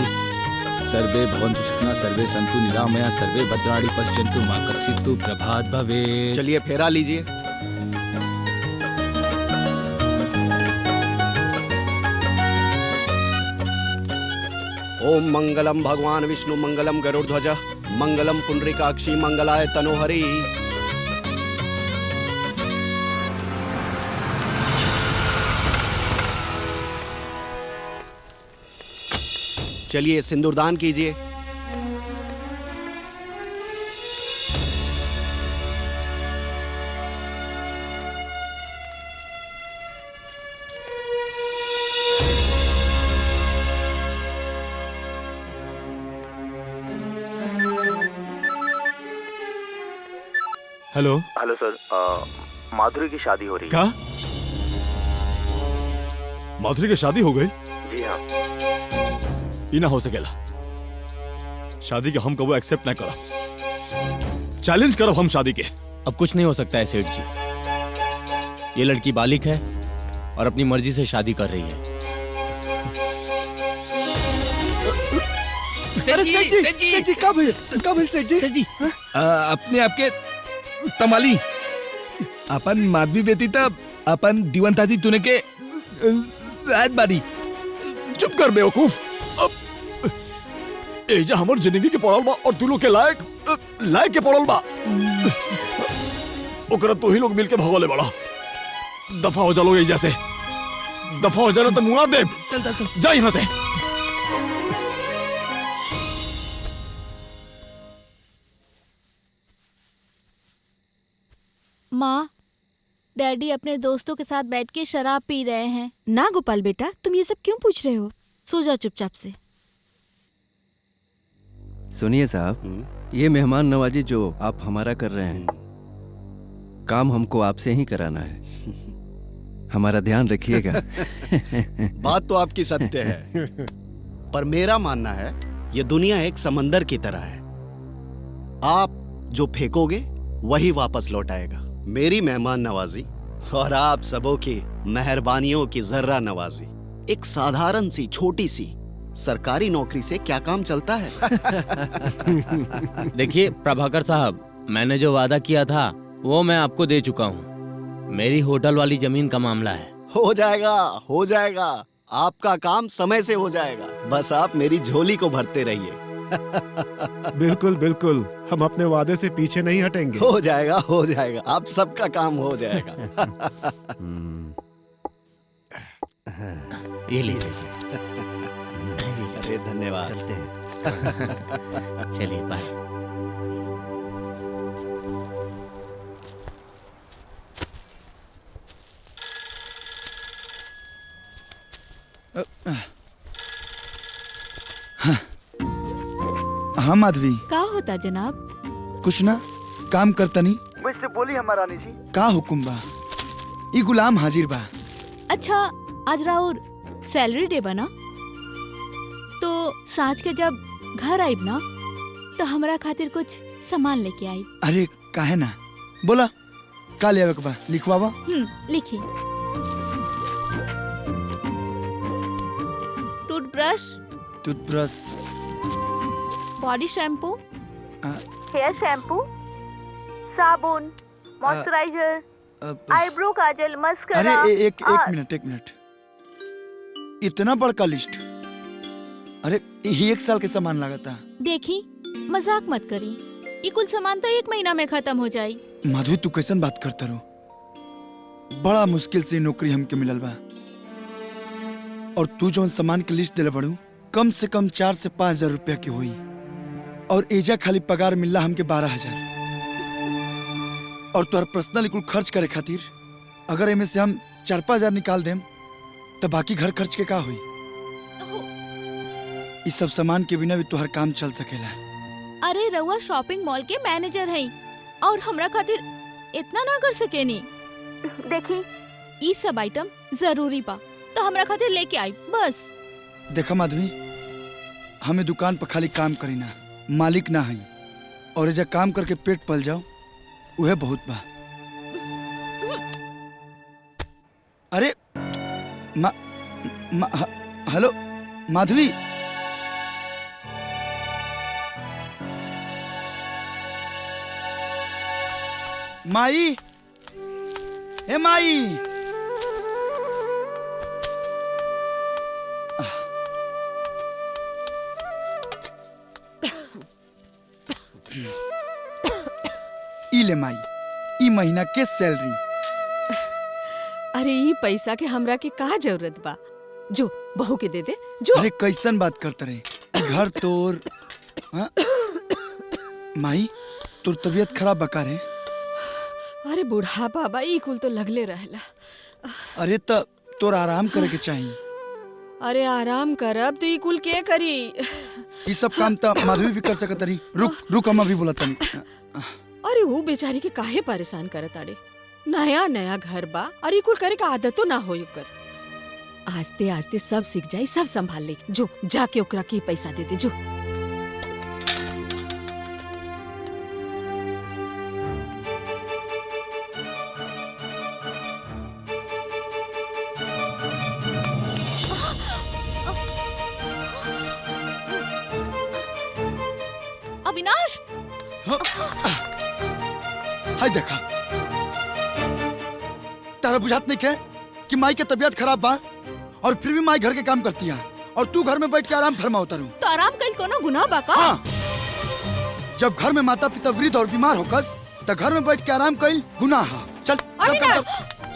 सर्वे भवन्तु सुखिनः सर्वे सन्तु निरामया सर्वे भद्राणि पश्यन्तु मा कश्चित् प्रभात भवेत्। चलिए फेरा लीजिए। ओम मंगलम भगवान विष्णु मंगलम गरुड़ध्वज मंगलम पुंडरीकाक्षी मंगलाय तनोहरि। चलिए सिंदूरदान कीजिए। हेलो हेलो सर, माधुरी की शादी हो रही है। क्या माधुरी की शादी हो गई? जी हाँ। ये ना हो सकेला। शादी के हम कबो एक्सेप्ट ना करो। चैलेंज करो हम शादी के। अब कुछ नहीं हो सकता है सेठ जी। ये लड़की बालिग है और अपनी मर्जी से शादी कर रही है। सेठ जी कब सेठ जी अपने आपके तमाली अपन माधवी बेटी तब अपन दीवन ताती तूने के बारी। चुप कर बेवकूफ। एजा हमर जिंदगी के पड़ल बा और तू लोग के लायक के पड़ल बा। ओकरा तू ही लोग मिलके भगोले बड़ा। दफा हो जा लोग एजा से। दफा हो जाना तो मुआ दे। जा यहाँ से। माँ, डैडी अपने दोस्तों के साथ बैठ के शराब पी रहे हैं। ना गोपाल बेटा, तुम ये सब क्यों पूछ रहे हो? सो जाओ चुपचाप से। सुनिए साहब, ये मेहमान नवाजी जो आप हमारा कर रहे हैं, काम हमको आपसे ही कराना है। हमारा ध्यान रखिएगा। बात तो आपकी सत्य है, पर मेरा मानना है ये दुनिया एक समंदर की तरह है। आप जो फेंकोगे वही वापस लौट आएगा। मेरी मेहमान नवाजी और आप सबों की मेहरबानियों की जर्रा नवाजी। एक साधारण सी छोटी सी सरकारी नौकरी से क्या काम चलता है? देखिए प्रभाकर साहब, मैंने जो वादा किया था वो मैं आपको दे चुका हूँ। मेरी होटल वाली जमीन का मामला है। हो जाएगा, हो जाएगा। आपका काम समय से हो जाएगा। बस आप मेरी झोली को भरते रहिए। बिल्कुल बिल्कुल, हम अपने वादे से पीछे नहीं हटेंगे। हो जाएगा, हो जाएगा। आप सबका काम हो जाएगा। ये लीजिए। अरे धन्यवाद। चलते हैं। चलिए बाय। हाँ माधवी। का होता जनाब? कुछ ना, काम करता नहीं। मुझसे बोली हमारा रानी जी। का हुकुम बा? ई गुलाम हाजिर बा। अच्छा, आज राउर सैलरी डे बना तो साँझ के जब घर आइब ना तो हमरा खातिर कुछ सामान लेके आई। अरे काहे ना, बोला का ले आवे के बा लिखवावा। लिखी। Toothbrush, toothbrush, body shampoo, hair shampoo, साबुन, मॉइस्चराइजर, आईब्रो काजल, अरे मस्करा। एक मिनट, इतना बड़का लिस्ट? अरे यही 1 साल के सामान लागता। देखी मजाक मत करी, ये कुल सामान तो 1 महीना में खत्म हो जाई। माधवी तू कैसन बात करता रो? बड़ा मुश्किल से नौकरी हमके मिलल बा, और तू जो सामान की लिस्ट दिले बड़ू कम से कम 4 से 5 हजार रुपया की हुई, और एजा खाली पगार मिलला हमके 12,000। और तोहर पर्सनल कुल खर्च करे खातिर अगर एमे से हम 4-5 हजार निकाल देम तो बाकी घर खर्च के का हुई? इस सब सामान के बिना भी तोहर काम चल सकेला। अरे रउआ शॉपिंग मॉल के मैनेजर हैं और हमरा खातिर इतना ना कर सकेनी। देखी ये सब आइटम जरूरी बा तो हमरा खातिर लेके आई बस। देखा माधवी, हमें दुकान पर खाली काम करी ना, मालिक ना हई, और एजा काम करके पेट पल जाओ उहे बहुत बा। अरे हेलो माधवी, माई, ए माई, ई ले माई, ई महीना के सैलरी। अरे ये पैसा के हमरा के का जरूरत बा? जो बहू के दे दे जो। अरे कैसन बात करते रहे, घर तोर हाँ? माई तोर तबीयत खराब बका रे? अरे बूढ़ा बाबा ई कुल तो लगले रहला। अरे त तोर आराम करे के चाहिए। अरे आराम करब तो ई कुल के करी? ये सब काम तो माधवी भी कर सकत रही। रुक हम अभी बोलत तनी। अरे वो बेचारी के काहे परेशान करत आड़े? नया नया घर बा और ई कुल करे का आदतो ना होई ओकर। आस्ते आस्ते सब सीख जाई, सब संभाल ले। जो जाके ओकरा के पैसा दे दे जो। अविनाश, हाय देखा, तारा बुझात नहीं के कि माई के तबीयत खराब बा और फिर भी माई घर के काम करती है और तू घर में बैठ के आराम फरमा उतरू। तो आराम कल कोनो गुनाह बा का? हाँ, जब घर में माता पिता वृद्ध और बीमार होकस तो घर में बैठ के आराम कईल गुनाह है। चल अविनाश,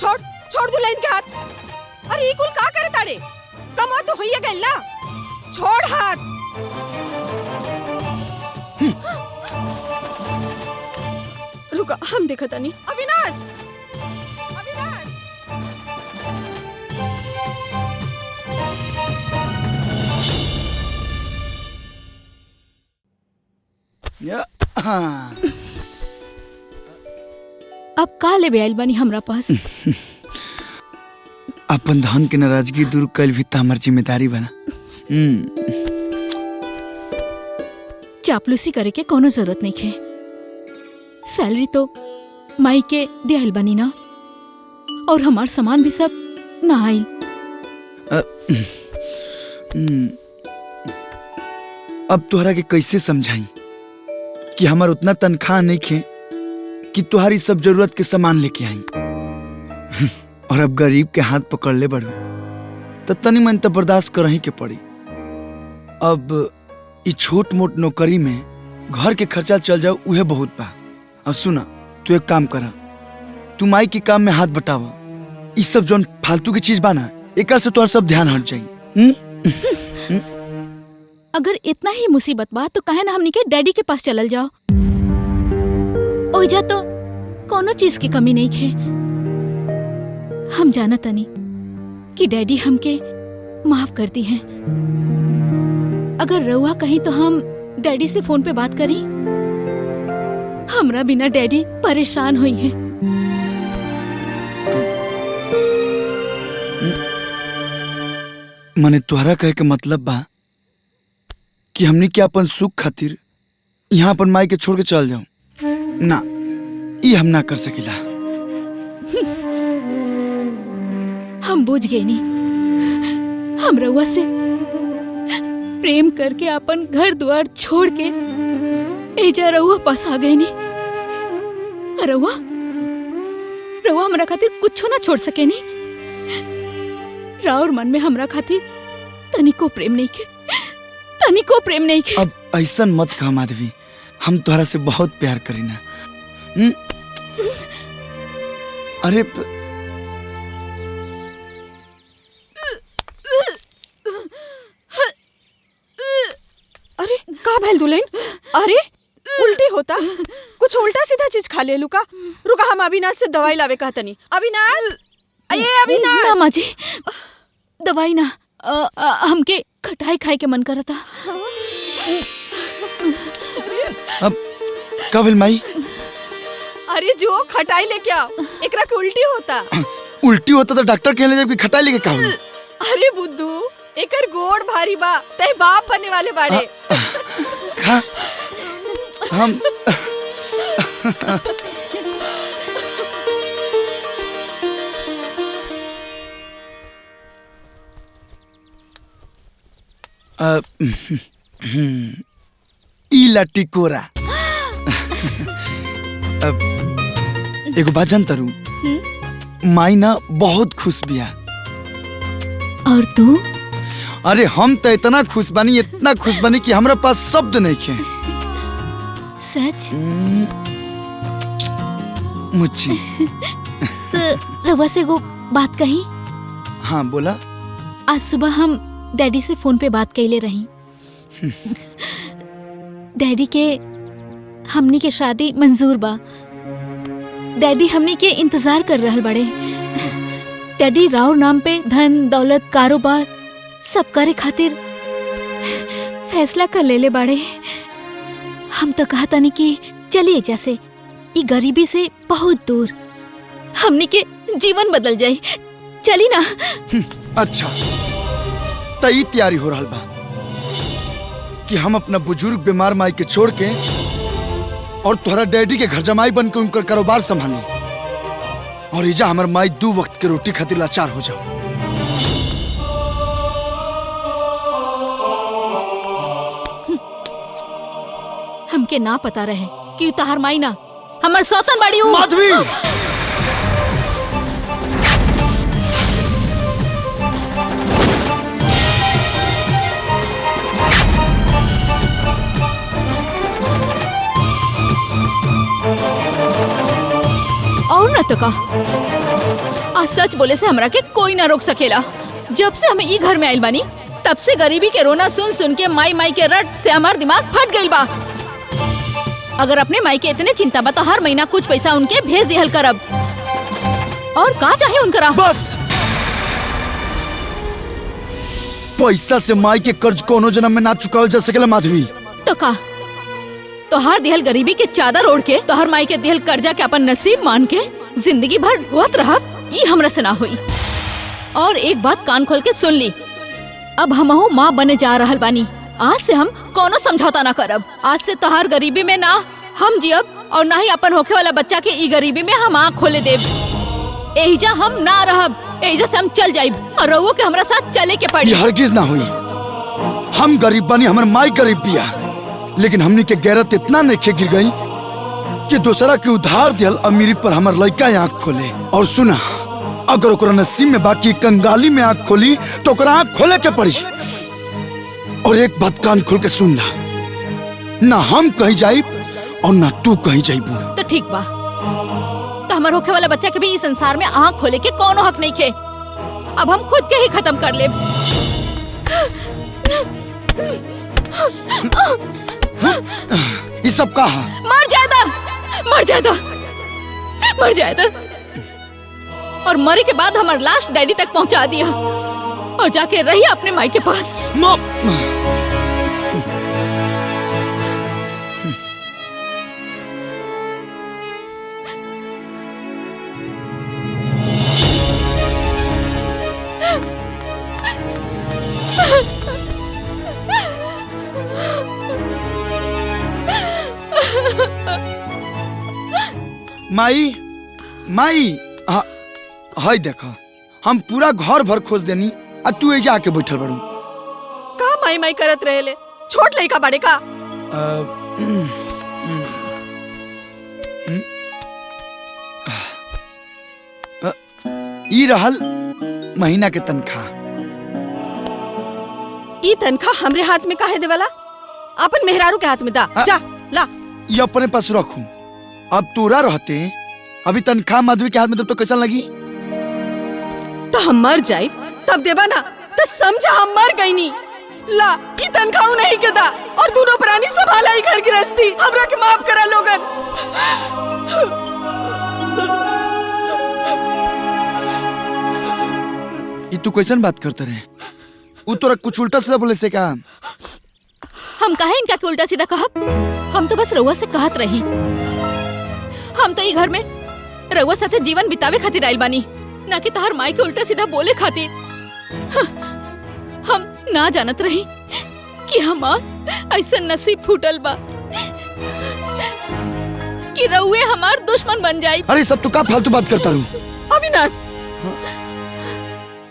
छोड़ दू लाइन के हाथ। अरे ई कुल का करे ताड़े? कमा तो होइए गइल ना, छोड़ हाथ। रुका, हम देखा तानी। अविनाश, अविनाश। हाँ। अब का ले आइल बानी हमरा पास? अपन धन के नाराजगी दूर कईल भी तो हमार जिम्मेदारी बना। चापलूसी करे के कोनो जरूरत नहीं है। सैलरी तो माई के दियाइल बनी ना, और हमार सामान भी सब ना आइल। अब तोहरा के कैसे समझाई कि हमार उतना तनख्वाह नहीं खे कि तुम्हारी सब जरूरत के सामान लेके आई। और अब गरीब के हाथ पकड़ ले बड़ो तो तनी मन तो बर्दाश्त करही के पड़ी। अब ई छोट मोट नौकरी में घर के खर्चा चल जाओ उहे बहुत बा। और सुना, तू एक काम करा, तू माई के काम में हाथ बटावा। ई सब जोन फालतू की चीज बा ना, एकर से तोहर सब ध्यान हट जाई। अगर इतना ही मुसीबत बा तो काहे ना हमनी के डैडी के पास चलल जाओ। ओइजा तो कोनो चीज की कमी नहीं है। हम जानत तनी कि डैडी हमके माफ करती हैं। अगर रउआ कहीं तो हम डैडी से फोन पे बात करी। हमरा बिना डैडी परेशान हुई हैं। मने तोहरा कहे के मतलब बा कि हमनी के अपन सुख खातिर यहाँ अपन माई के छोड़ के चल जाऊं? ना, ये हम ना कर सकिला। हम बुझ गए नी, हम रउआ से प्रेम करके अपन घर द्वार छोड़ के एजा रउआ पास आ गए नी। रउआ रउआ हमरा खातिर कुछो ना छोड़ सके नी। राउर मन में हमरा खातिर तनिको प्रेम नहीं के, तनिको प्रेम नहीं के। अब ऐसा मत कहा माधवी, हम तोहरा से बहुत प्यार करीना। अरे अरे का भैल दुल्हन? अरे उल्टी होता, कुछ उल्टा सीधा चीज खा ले लुका। रुका, हम अविनाश से दवाई लावे कहतनी। अविनाश, अये अविनाश। ना माँ जी, दवाई ना, हमके खटाई खाए के मन करता। अब का भइल माई? अरे जो खटाई लेके आओ, एकरा के उल्टी होता। उल्टी होता तो डॉक्टर कहले जब कि खटाई लेके का हुई? अरे बुद्धू, एकर गोड़ भारी बा, तय बाप बनने वाले बाड़े। खा हम ई टिकोरा। एगो बात जानता रू, माई ना बहुत खुश बिया। और तू? अरे हम तो इतना खुश बनी, इतना खुश बनी कि हमरा पास शब्द नहीं खे। सच? मुच्ची। तो रवा से वो बात कही? हाँ बोला। आज सुबह हम डैडी से फोन पे बात कैले रही। डैडी के हमनी के शादी मंजूर बा। डैडी हमनी के इंतजार कर रहल बड़े। डैडी राव नाम पे धन दौलत कारोबार सब करे खातिर फैसला कर लेले बाड़े। हम तो कहता नहीं कि चलिए जैसे ई गरीबी से बहुत दूर हमनी के जीवन बदल जाए, चली ना। अच्छा तई तैयारी हो रहा बा कि हम अपना बुजुर्ग बीमार माई के छोड़ के और तुम्हारा डैडी के घर जमाई बन के उनका कारोबार संभाली और इजा हमार माई 2 वक्त के रोटी खातिर लाचार हो जाओ। हमके ना पता रहे कि तहार माई ना हमर सौतन बाड़ी हूँ। माधवी, और न तो का आज सच बोले से हमरा के कोई ना रोक सकेला। जब से हम ई घर में आइल बानी तब से गरीबी के रोना सुन सुन के माई माई के रट से हमार दिमाग फट गइल बा। अगर अपने माई के इतने चिंता बा तो हर महीना कुछ पैसा उनके भेज दिहल करब। और का चाहे उनकरा? बस पैसा से माई के कर्ज कोनो जन्म में ना चुकावल जा सकेला माधवी। तो का तोहार दिहल गरीबी के चादर ओढ़ के तोहार माई के दिहल कर्जा के अपन नसीब मान के जिंदगी भर रोत रहब, ई हमरा से ना हुई। और एक बात कान खोल के सुन ली, अब हमहू माँ बने जा रहल बानी। आज से हम कोनो समझौता ना करब। आज से तोहार गरीबी में ना हम जियब और ना ही अपन होखे वाला बच्चा के ई गरीबी में हम आँख खोले देब। एहिजा हम ना रहब, एहिजा से हम चल जाइब और रउओ के हमरा साथ चले के पड़ी। ये हरगिज ना हुई। हम गरीब बनी, हमर माई गरीब बिया, लेकिन हमनी के गैरत इतना नहीं गिर गई कि दूसरा के उधार दियल अमीरी पर हमर लड़का आँख खोले। और सुना, अगर ओकरा नसीब में बाकी कंगाली में आँख खोली तो ओकरा आँख खोले के पड़ी। और एक बात कान खोल के सुन ला, ना हम कहीं जाइब और ना तू कहीं जाइबू। तो ठीक बा, तो हमार होखे वाला बच्चा के भी इस संसार में आँख खोले के कोनो हक नहीं खे। अब हम खुद के ही खत्म कर लेब। ये सब कहा? मर जाएदा, मर जाएदा, मर जाएदा। और मरे के बाद हमार लाश डैडी तक पहुंचा दिया और जाके रही अपने माई के पास। माई, माई, हाँ, हाय देखा, हम पूरा घर भर खोज देनी आ तू एजा आके बैठल बड़ू। का माई माई करत रहेले? छोट लइका बड़े का? ई रहल महीना के तनख्वाह। ई तनख्वाह हमरे हाथ में काहे देवाला? अपन मेहरारू के हाथ में दा। जा ला। ये अपने पास रखूं। अब तोरा रहते अभी तनख्वाह माधवी के हाथ में तब तो कैसा लगी? तो हम मर जाए तब देबा ना, तो समझा हम मर गई नी। ला ई तनख्वाह नहीं के दा और दोनों प्राणी संभाला ही घर गृहस्थी। हमरा के माफ करा लोगन। ये तू कैसन बात करते रहे? वो तोरा कुछ उल्टा सीधा बोले से का? हम काहे इनका के उल्टा सीधा कहब? हम तो बस रउआ से कहत रही। हम तो ई घर में रउआ साथे जीवन बितावे खातिर आइल बानी, ना कि तहर माई के उल्टा सीधा बोले खातिर। हम ना जानत रही कि हमार ऐसा नसीब फूटल बा कि रउए हमार दुश्मन बन जाई। अरे सब तू का फालतू बात करता रहूं? अविनाश,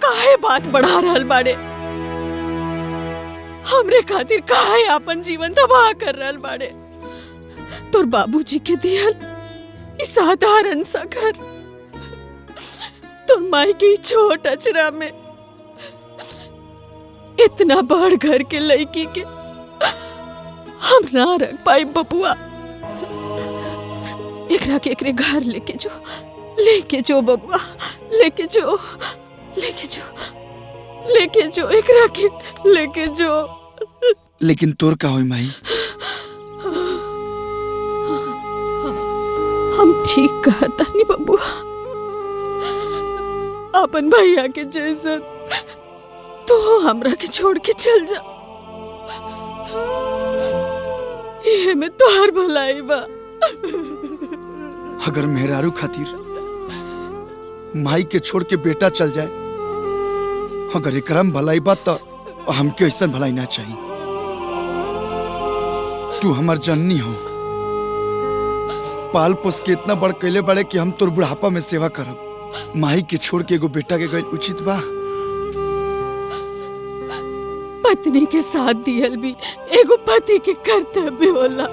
काहे बात बढ़ा रहल बाड़े? हमरे खातिर काहे अपन जीवन तबाह कर रहल बाड़े? तोर बाबूजी के दियल ई साधारण सा घर, तोर माई के छोट अचरा में इतना बड़ घर के लड़की के हम ना रख पाई बबुआ। एकरा के एकरे घर लेके जो बबुआ, लेके जो एकरा के लेके जो। लेकिन तोर का होई माई? हम ठीक कहता नहीं बबुआ। अपन भैया के जैसन तो हमरा के छोड़ के चल जा। ये में तोहर भलाई बा। अगर मेहरारू खातिर माई के छोड़ के बेटा चल जाए, अगर एकरम भलाई बात तो हमके ऐसा भलाई ना चाहिए। तू हमार जननी हो, पाल पोस के इतना बड़ कैले बड़े कि हम तोर बुढ़ापा में सेवा करब। माई के छोड़ के एगो बेटा के गए उचित बा? पत्नी के साथ दियल भी एगो पति के कर्तव्य होला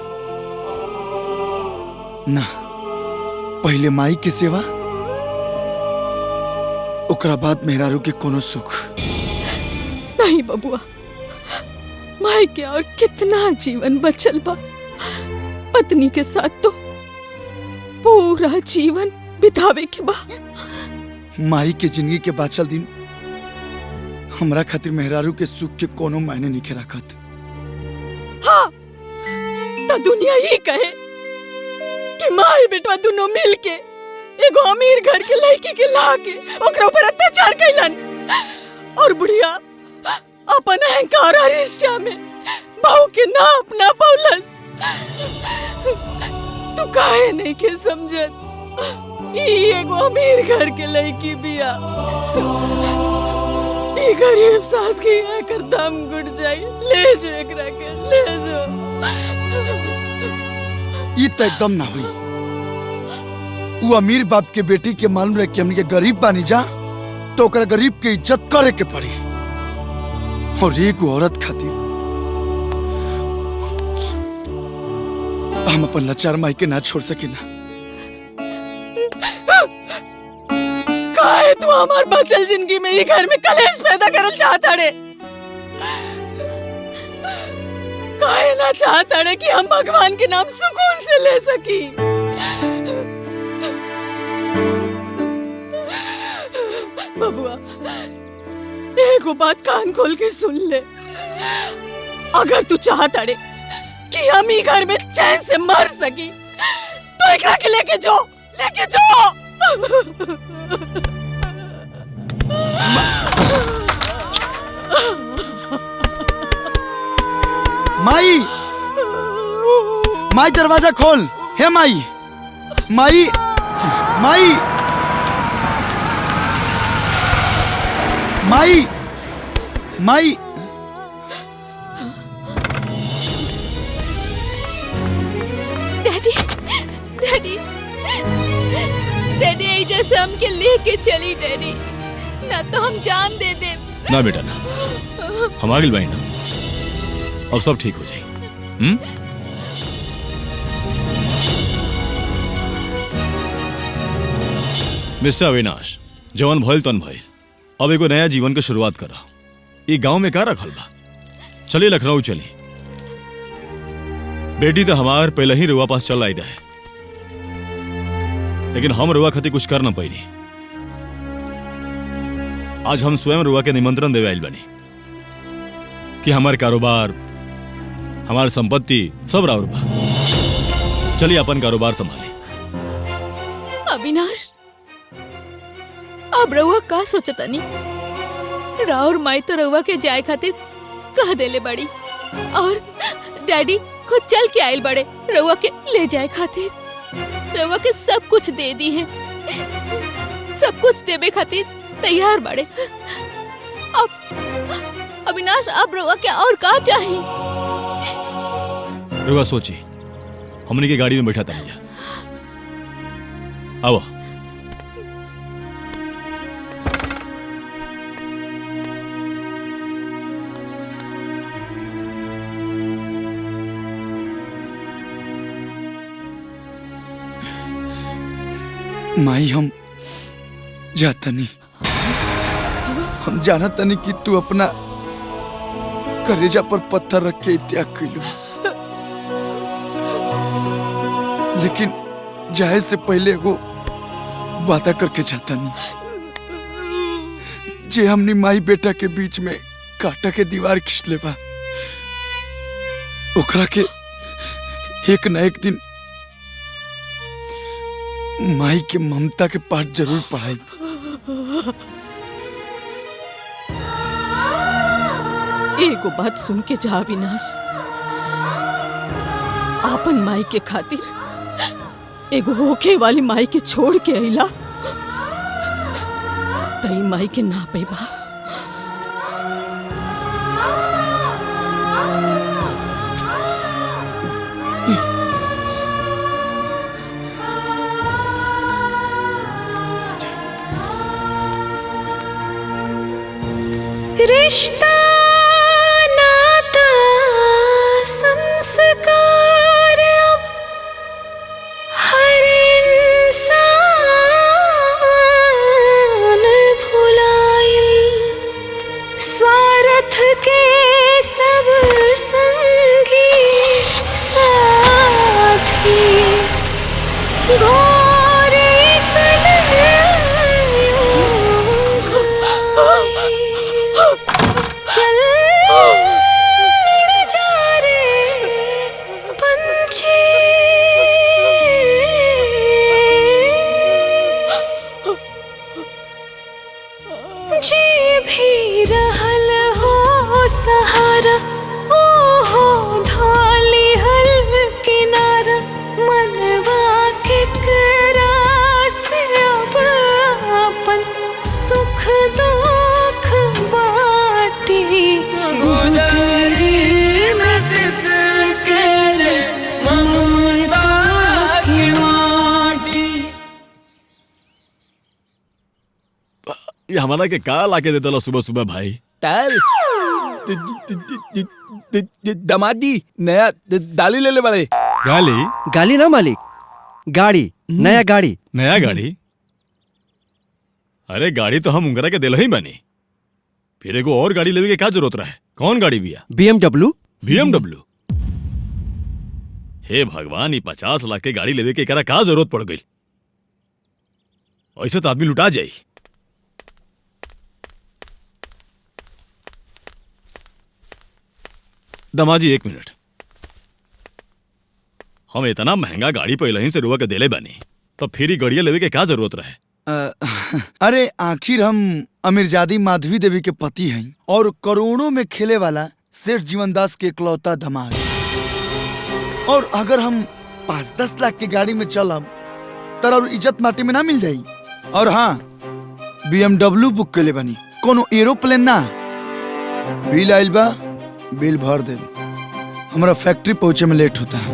ना। पहले माई के सेवा, ओकरा बाद मेहरारू के कोनो सुख। नहीं बबुआ, माई के और कितना जीवन बचल बा। पत्नी के साथ तो पूरा जीवन बितावे के बा। माई के जिंदगी के बाचल दिन हमरा खातिर मेहरारू के सुख के कोनो मायने नहीं रखत। हाँ, तो दुनिया ही कहे कि माई बेटवा दोनों मिल के एगो अमीर घर के लड़की के ला के ओकरा ऊपर अत्याचार कैलन, और बुढ़िया अपन अहंकार और ईर्ष्या में बहू के ना अपना पौलस। तू काहे नहीं के समझत? ई एगो अमीर घर के लड़की बिया। ई गरीब सास की एकर दम घुट जाई। ले जो एकरा के, ले जो। ई तो एकदम ना हुई। वो अमीर बाप के बेटी के मालूम रहे कि हमने के गरीब बानी जा, तो ओकरा गरीब के इज्जत करे के पड़ी। और एक औरत खातिर हम अपन लाचार माई के ना छोड़ सके ना। काहे तू हमार बचल जिंदगी में ये घर में कलेश पैदा करल चाहता रे? काहे ना चाहता रे कि हम भगवान के नाम सुकून से ले सकी? बबुआ, एगो बात कान खोल के सुन ले। अगर तू चाहता रे कि हम ही घर में चैन से मर सकी, तो एकरा के लेके जो। माई, माई दरवाजा खोल। हे माई, माई, माई, माई, माई। डैडी, डैडी, डैडी एजा से हमके लेके चली डैडी, ना तो हम जान दे दे। ना बेटा ना, हम आगे भाई ना, अब सब ठीक हो जाए। मिस्टर अविनाश, जवन भइल तन भइल, अब एगो नया जीवन के शुरुआत करा। ये गांव में का रखल बा, चलिए लखनऊ चली। बेटी तो हमार पहले ही रुआ पास चल आई रहे, लेकिन हम रुआ खातिर कुछ कर ना पाई। आज हम स्वयं रुआ के निमंत्रण देवे आइल बनी कि हमार कारोबार, हमार संपत्ति सब राउर बा। चलिए अपन कारोबार संभाली। अविनाश, अब रउआ का सोचतानी? राउर माई तो रउआ के जाए खातिर कह देले बड़ी, और डैडी खुद चल के आइल बड़े रउआ के ले जाए खातिर। रउआ के सब कुछ दे दी है, सब कुछ देवे खातिर तैयार बड़े। अब अविनाश, अब रउआ के और का चाहिए? रुआ सोची, हमने की गाड़ी में बैठा था। आओ। माई, हम जाता नहीं, हम जाना तनी कि तू अपना करेजा पर पत्थर रख के त्याग कैलू, लेकिन जाए से पहले वो वादा करके जाता नहीं। जे हमनी माई बेटा के बीच में काटा के दीवार खींच ले बा, ओकरा के एक न एक दिन माई के ममता के पाठ जरूर पढ़ाई। एगो बात सुन के जा अविनाश, आपन माई के खातिर एगो होके वाली माई के छोड़ के अइला, तई माई के ना पैबा। रिश्ता नाता संस्कार अब हर इंसान भुलाइल, स्वार्थ के सब संगी साथी घोर चल जा रे पंछी, जी भी रहल हो सहारा, ओ हो ढाली हल किनारा, मनवा के करा से अब अपन सुख दुख बाटी, गुजरी में सिसकल ममता की माटी। ये हमारा के का लाके देता सुबह सुबह भाई? ताल दमादी नया दाली ले ले बड़े। गाली? गाली ना मालिक, गाड़ी, नया गाड़ी। नया गाड़ी? अरे गाड़ी तो हम उंगरा के दिल ही बनी, फिर एगो और गाड़ी लेवे के क्या जरूरत रहा है? कौन गाड़ी बिया? BMW। BMW? हे भगवान, ये 50 लाख के गाड़ी लेवे के करा का जरूरत पड़ गई? ऐसे तो आदमी लुटा जाये। दमाजी एक मिनट, हम इतना महंगा गाड़ी पहले ही से रुआ के देले बनी, तो फिर ही गड़िया लेवे के क्या जरूरत रहे? अरे आखिर हम अमीरजादी माधवी देवी के पति हैं और करोड़ों में खेले वाला सेठ जीवनदास के इकलौता दामाद, और अगर हम 5-10 लाख की गाड़ी में चलब तर इज्जत माटी में ना मिल जाई। और हाँ, BMW बुक के ले बनी, कोनो एरोप्लेन ना। बिल आइल बा, बिल भर दे, हमारा फैक्ट्री पहुंचे में लेट होता है।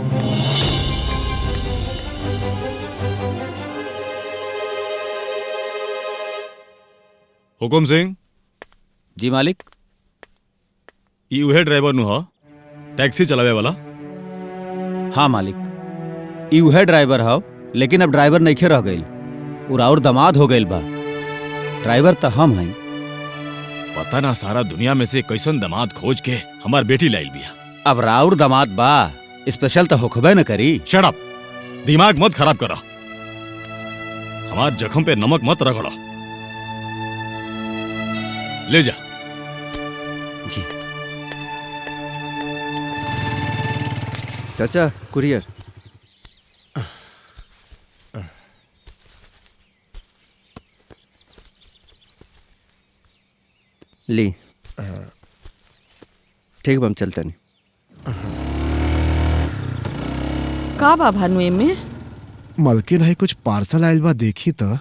हुकुम सिंह। जी मालिक। ई उहे ड्राइवर नु ह टैक्सी चलावे वाला? हाँ मालिक, ई उहे ड्राइवर हव, लेकिन अब ड्राइवर नइखे रह गईल, और दामाद हो गईल बा। ड्राइवर तो हम हैं। पता ना सारा दुनिया में से कैसन दामाद खोज के हमार बेटी लाइल बिया। अब राउर दामाद बा, स्पेशल तो होखबे न करी। शट अप, दिमाग मत खराब करा, हमार जख्म पे नमक मत रगड़ा। ले जा। जी। चाचा कुरियर। ली। ठीक बा, हम चलते नहीं। का बा भानु में? मलकिन है कुछ पार्सल आयल बा, देखी तो।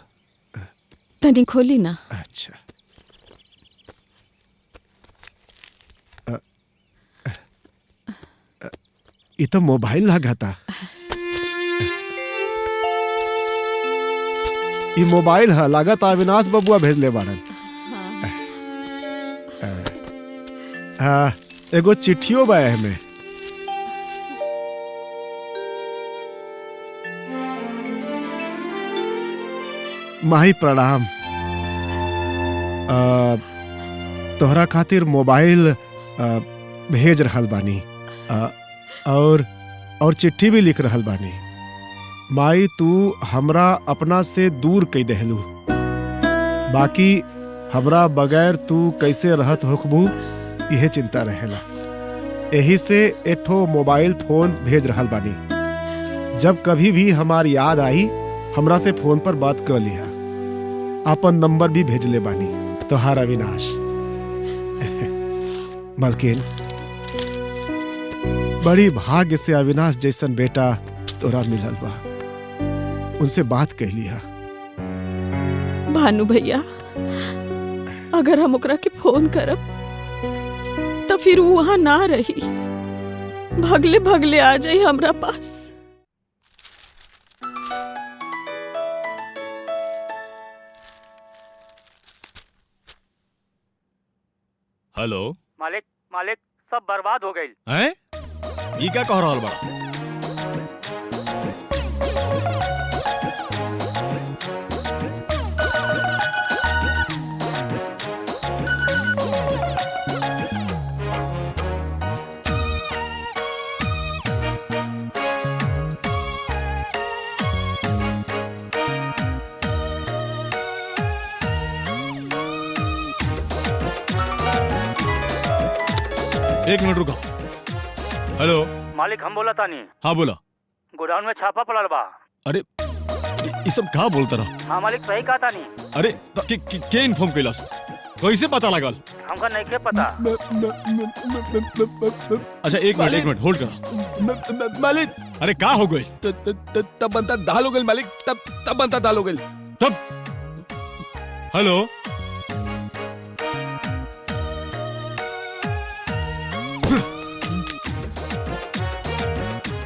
तनी खोली ना। अच्छा। ये तो मोबाइल लगा था। ये मोबाइल है, लागत अविनाश बबुआ भेजले बाड़न। हाँ, एगो चिट्ठियों बा में। माही प्रणाम। तोहरा खातिर मोबाइल भेज रहल बानी, और चिट्ठी भी लिख रहल बानी। माई तू हमरा अपना से दूर कई देहलू, बाकी हमरा बगैर तू कैसे रहत होखबू यह चिंता रहेला। यही से एठो मोबाइल फोन भेज रहल बानी। जब कभी भी हमार याद आई हमरा से फोन पर बात कर लिया। अपन नंबर भी भेजले बानी। तोहार अविनाश। मलकिन, बड़ी भाग्य से अविनाश जैसन बेटा तोरा मिलल बा। उनसे बात कह लिया। भानु भैया, अगर हम ओकरा के फोन करब तो फिर वो वहां ना रही, भगले भगले आ जाई हमरा पास। हेलो मालिक, मालिक सब बर्बाद हो गई। हैं? ये क्या कह रहा बड़ा? एक मिनट रुको। हेलो मालिक, हम बोला तानी। हाँ बोला। गोडाउन में छापा पड़ल बा। अरे ये सब कहा बोलता रहा? हाँ मालिक, सही कहा तानी। अरे के इन्फॉर्म कैलास? कैसे पता लगल? हमका नहीं के पता। अच्छा एक मिनट होल्ड करा। मालिक। अरे का हो गई? तब बनता दाल हो गई मालिक, तब बनता दाल हो गई। तब हेलो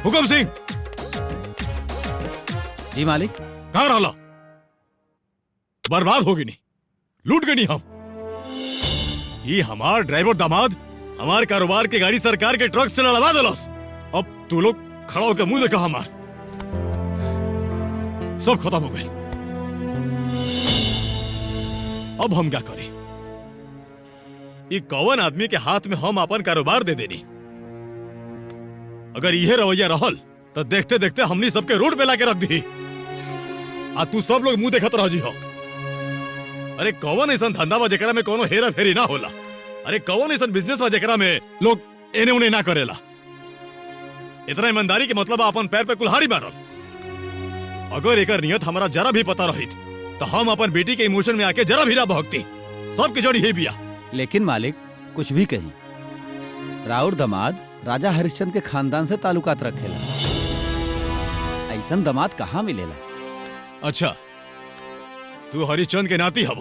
हुकुम सिंह। जी मालिक। कहाँ रहा? बर्बाद हो गई नहीं, लूट गई नहीं हम। ये हमार ड्राइवर दामाद हमार कारोबार के गाड़ी सरकार के ट्रक से लड़वा दिलस। अब तू लोग खड़ा होकर मुंह देखा हमार। सब खत्म हो गई। अब हम क्या करें? ये कौन आदमी के हाथ में हम अपन कारोबार दे देनी? अगर यह रवैया रहल तो देखते देखते हमनी सबके रोड पे लाके रख दी। आ तू सब लोग मुंह देखत रह जी हो। अरे कौन ऐसा धंधा बा जेकरा में कोनो हेरा फेरी ना होला? अरे कौन ऐसा बिजनेस बा जेकरा में लोग एने उने ना करेला? इतना ईमानदारी के मतलब अपन पैर पे कुल्हाड़ी मारल। अगर एकर नियत हमारा जरा भी पता रहित तो हम अपन बेटी के इमोशन में आके जरा भी ना भगती। सबकी जड़ी है बिया। लेकिन मालिक कुछ भी कही, राउर दामाद राजा हरिश्चंद्र के खानदान से ताल्लुकात रखेला। ऐसा दामाद कहाँ मिलेला? अच्छा, तू हरिश्चंद्र के नाती हव?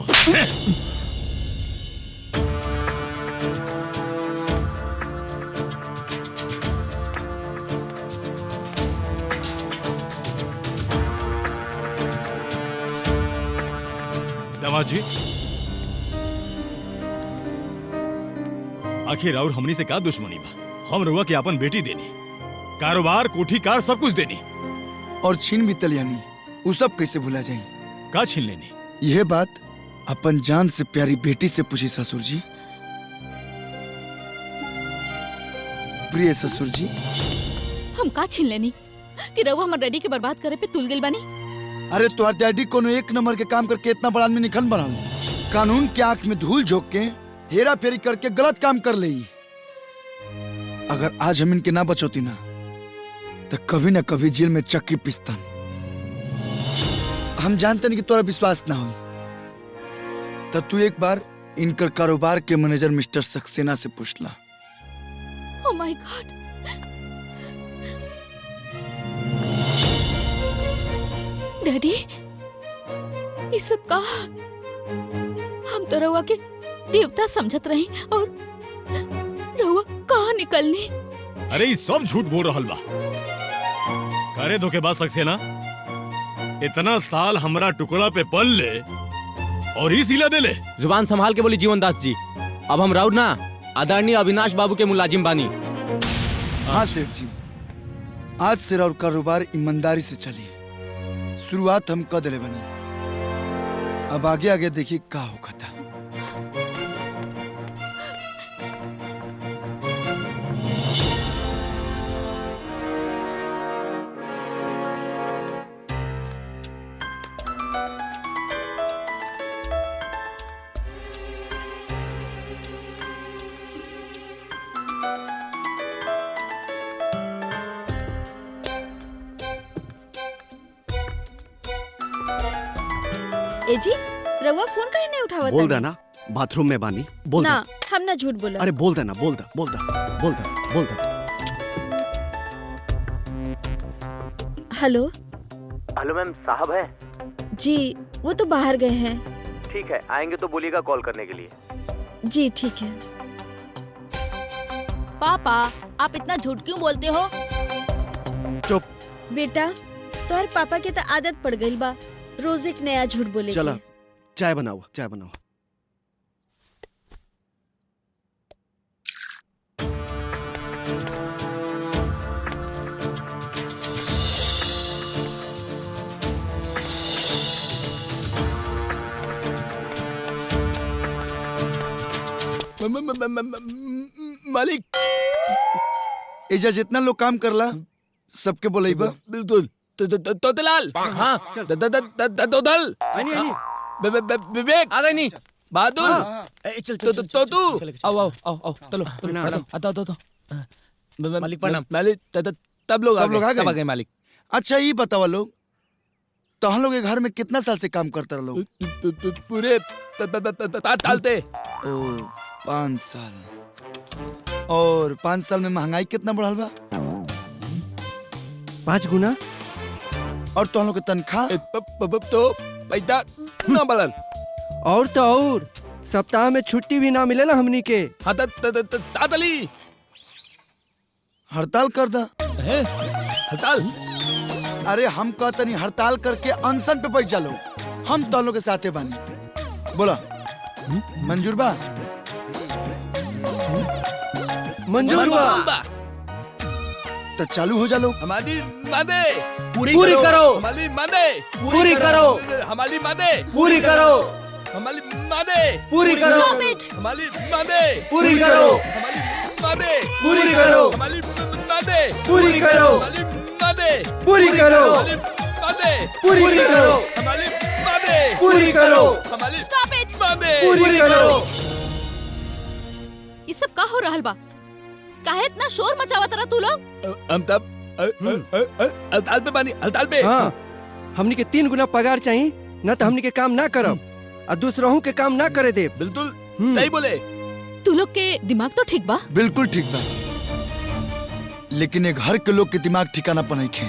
दामाद जी, आखिर और हमनी से का दुश्मनी बा? हम रुआ के अपन बेटी देनी, कारोबार, कोठी, कार सब कुछ देनी। और छीन भी तलियानी, वो सब कैसे भुला जाई? का छीन लेनी? यह बात अपन जान से प्यारी बेटी से पूछी ससुर जी। प्रिय ससुर जी, हम का छीन लेनी कि रउआ हमर डैडी के बर्बाद करे पे तुल गेल बानी? अरे तुम्हार डैडी कोनो एक नंबर के काम करके इतना बड़ा आदमी निखन बना, कानून के आंख में धूल झोंक के हेरा फेरी करके गलत काम कर ली। अगर आज हम इनके ना बचोती ना तो कभी ना कभी जेल में चक्की पिस्तन। हम जानते नहीं कि तोरा विश्वास ना हो, तो तू एक बार इनकर कारोबार के मैनेजर मिस्टर सक्सेना से पूछ ला। ओह माय गॉड, डैडी ये सब कहा? हम तो रउआ के देवता समझत रही और रउआ कहाँ निकलनी? अरे ये सब झूठ बोल रहल बा। करे धोखेबाज सक्सेना, इतना साल हमरा टुकड़ा पे पल ले और ही सिला दे ले। जुबान संभाल के बोली जीवनदास जी, अब हम राउर ना आदरणीय अविनाश बाबू के मुलाजिम बानी। हाँ सेठ जी, आज से राउर कारोबार ईमानदारी से चली। शुरुआत हम कर दिले बनी, अब आगे आगे देखिए का होगा था। ए जी, रउआ फोन काहे नहीं उठावत? बोल देना बाथरूम में बानी। बोल ना, दे। हम ना झूठ बोला। अरे बोल देना, बोल दे, बोल दे, बोल दे, बोल दे। हेलो। हेलो मैम, साहब है? जी, वो तो बाहर गए हैं। ठीक है, आएंगे तो बोलिएगा कॉल करने के लिए। जी ठीक है। पापा, आप इतना झूठ क्यों बोलते हो? चुप। बेटा, तोहर पापा के तो आदत पड़ गई बा रोज एक नया झूठ बोले। चला चाय बनाओ, चाय बनाओ। मालिक, एजा जितना लोग काम करला सबके बोलेबा। बिल्कुल। तोतलाल, हाँ, दोदल, विवेक, आ गए नहीं, बहादुर, तोतू, आओ आओ आओ आओ, चलो चलो, मालिक प्रणाम। मालिक तब लोग सब लोग आ गए? कब आ गए मालिक? अच्छा ये बतावा लोग, तो हम लोग के घर में कितना साल से काम करते रह लोग? पूरे 5 साल थे। ओ 5 साल। और 5 साल में महंगाई कितना बढ़ल बा? 5 गुना। और तो हम लोग के तनख्वाह तो पैसा ना बढ़ल। और तो और सप्ताह में छुट्टी भी ना मिले ना हमनी के। हाँ तातली हड़ताल कर दा। हड़ताल? अरे हम कहते नहीं हड़ताल करके अनशन पे बैठ जालो, हम तो लोग के साथे बानी। बोला मंजूर बा? मंजूर बा। तो चालू हो जालो। हमारी मादे पूरी करो। हमारी मादे पूरी करो। हमारी मादे पूरी करो। हमारी मादे पूरी करो। हमारी मादे पूरी करो। हमारी मादे पूरी करो। हमारी मादे पूरी करो। हमारी मादे पूरी करो। हमारी मादे पूरी करो। हमारी मादे पूरी करो। हमारी Stop मादे पूरी करो। ये सब का हो रहल बा? काहे इतना शोर मचावत रहा तू लोग? हम तब हड़ताल पे बानी, हड़ताल पे। हाँ, हमनी के 3 गुना पगार चाहिए, न तो हमनी के काम ना करब और दूसरों के काम ना करे दे। बिल्कुल सही बोले। तू लोग के दिमाग तो ठीक बा? बिल्कुल ठीक बा, लेकिन एक घर के लोग के दिमाग ठिकाना पर नहीं खे,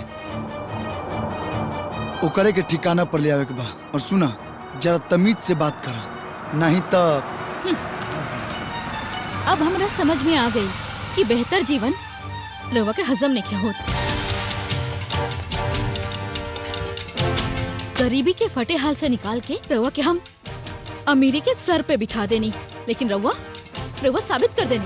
ओकरे के ठिकाना पर ले आवे के बा। और सुना, जरा तमीज से बात करा, नहीं तो। अब हमरा समझ में आ गई कि बेहतर जीवन रवा के हजम नहीं होत। गरीबी के फटे हाल से निकाल के रवा के हम अमीरी के सर पे बिठा देनी, लेकिन रवा साबित कर देनी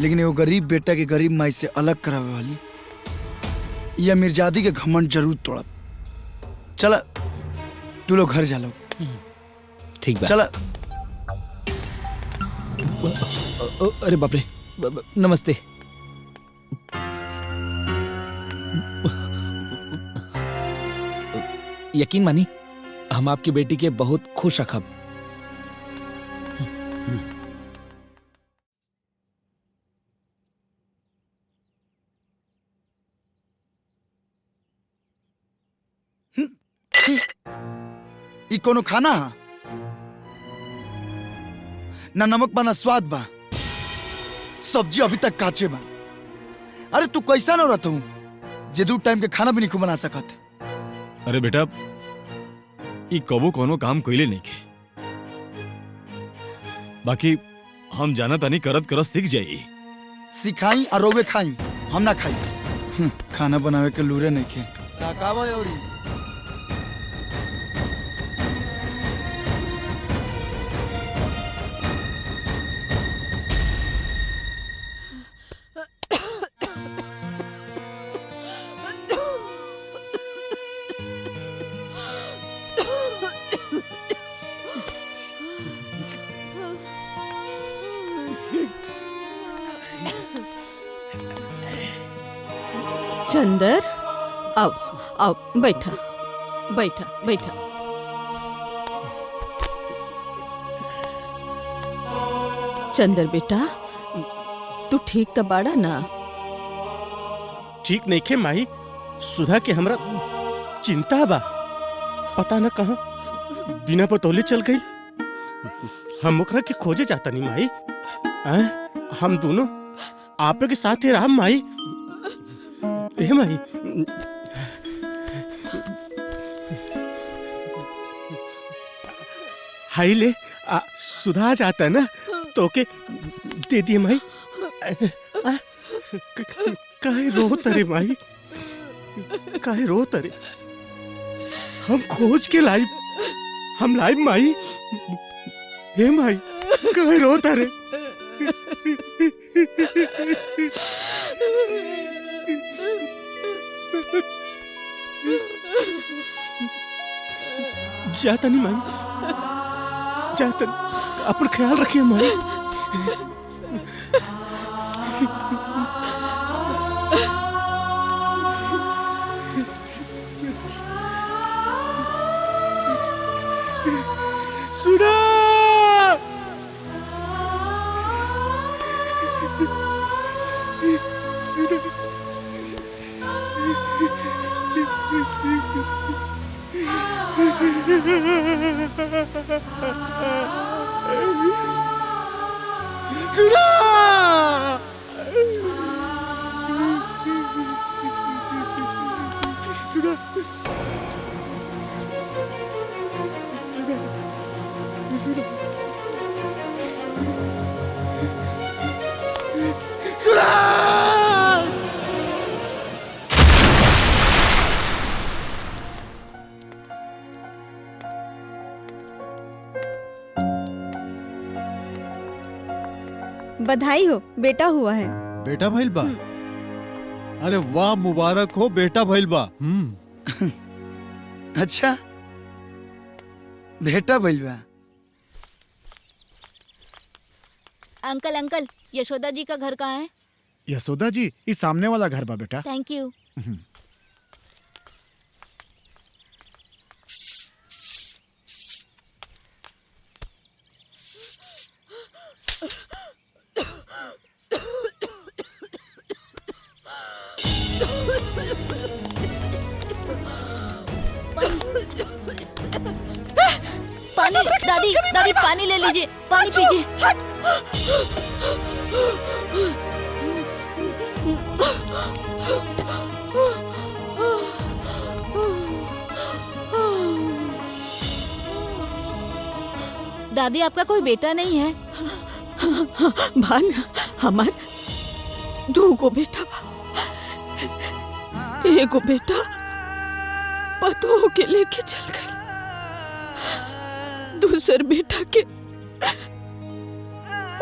लेकिन एगो गरीब बेटा के गरीब माई से अलग करावे वाली ये अमीरजादी के घमंड जरूर तोड़ब। चला तू लोग घर जा लो। ठीक बा। चला। अरे बाप रे, नमस्ते। यकीन मानी हम आपकी बेटी के बहुत खुश रखब। ई कोनो खाना हा? ना नमक बा ना स्वाद बा, सब्जी अभी तक काचे बा। अरे तू कैसा न रहता हूँ जे 2 टाइम के खाना भी नहीं बना सकत। अरे बेटा ई कबो कोनो काम कइले नहीं के, बाकी हम जाना तानी करत करत सीख जाई। सिखाई और रोवे खाई, हम ना खाई। खाना बनावे के लूरे नहीं के। साकावा योरी चंदर, अब बैठा बैठा बैठा। चंदर बेटा, तू ठीक तो बाड़ा ना? ठीक नहीं खे माई, सुधा के हमरा चिंता बा। पता न कहाँ बिना बतौले चल गई। हम ओकरा के खोजे जाता नहीं माई। हम दोनों आपे के साथ ही रहा माई। ए माई, हाई ले सुधा जाता ना तो के दे दिए माई। काहे रो तरे माई, काहे रो तरे? हम खोज के लाई, हम लाई माई। हे माई, काहे रो तरे? जाता नहीं माई, जाता। अपन ख्याल रखिए माई। सुधा, बधाई हो, बेटा हुआ है। बेटा भइल बा? अरे वाह, मुबारक हो, बेटा भइल बा। अच्छा, बेटा भइल बा। अंकल अंकल, यशोदा जी का घर कहाँ है? यशोदा जी इस सामने वाला घर बा बेटा। Thank you. पानी, दादी दादी पानी ले लीजिए, पानी पीजिए। दादी, आपका कोई बेटा नहीं है? भान, हमार 2 बेटा बा। एगो बेटा पतोह के लेके चल गई, दूसर बेटा के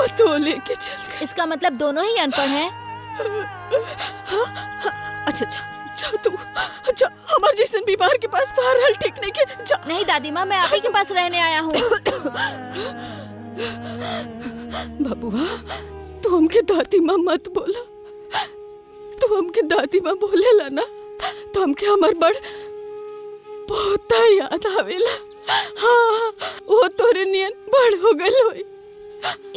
और तो लेके चल गए। इसका मतलब दोनों ही अनपढ़ हैं। अच्छा अच्छा जा तू, जा हमारे जैसन बीमार के पास तो हर हाल ठीक नहीं के जा। नहीं दादी माँ, मैं आप ही के पास रहने आया हूँ। बबुआ तू हमके दादी माँ मत बोला, तू हमके दादी माँ बोलेला ना तो हमके हमार बड़ बहुत याद आवेला। हाँ वो तोरे नियन बड़ हो गल होई।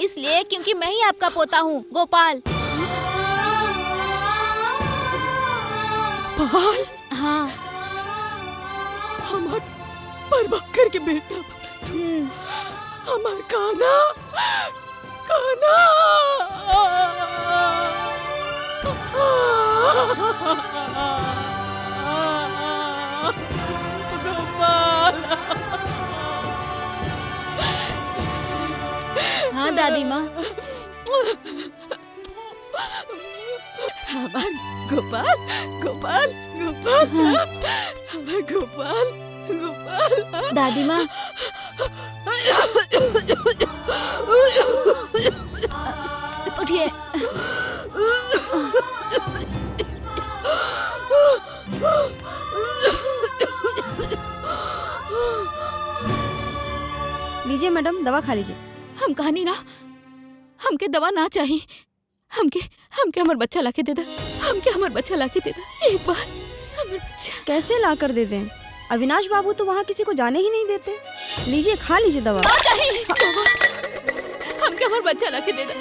इसलिए क्योंकि मैं ही आपका पोता हूँ, गोपाल। पाल? हाँ। हमार परबाकर के बेटा हमार काना काना। हाँ दादी माँ। हमार गोपाल गोपाल गोपाल हमार गोपाल गोपाल। दादी माँ उठिए। लीजिए मैडम, दवा खा लीजिए। हम कहानी ना, हमके दवा ना चाहिए। हमके हमके हमार बच्चा लाके दे दे। हमके हमार बच्चा लाके दे दे एक बार, हमार बच्चा। कैसे ला कर दे दें? अविनाश बाबू तो वहाँ किसी को जाने ही नहीं देते। लीजिए खा लीजिए दवा। ना चाहिए हमके हमार बच्चा लाके दे दे।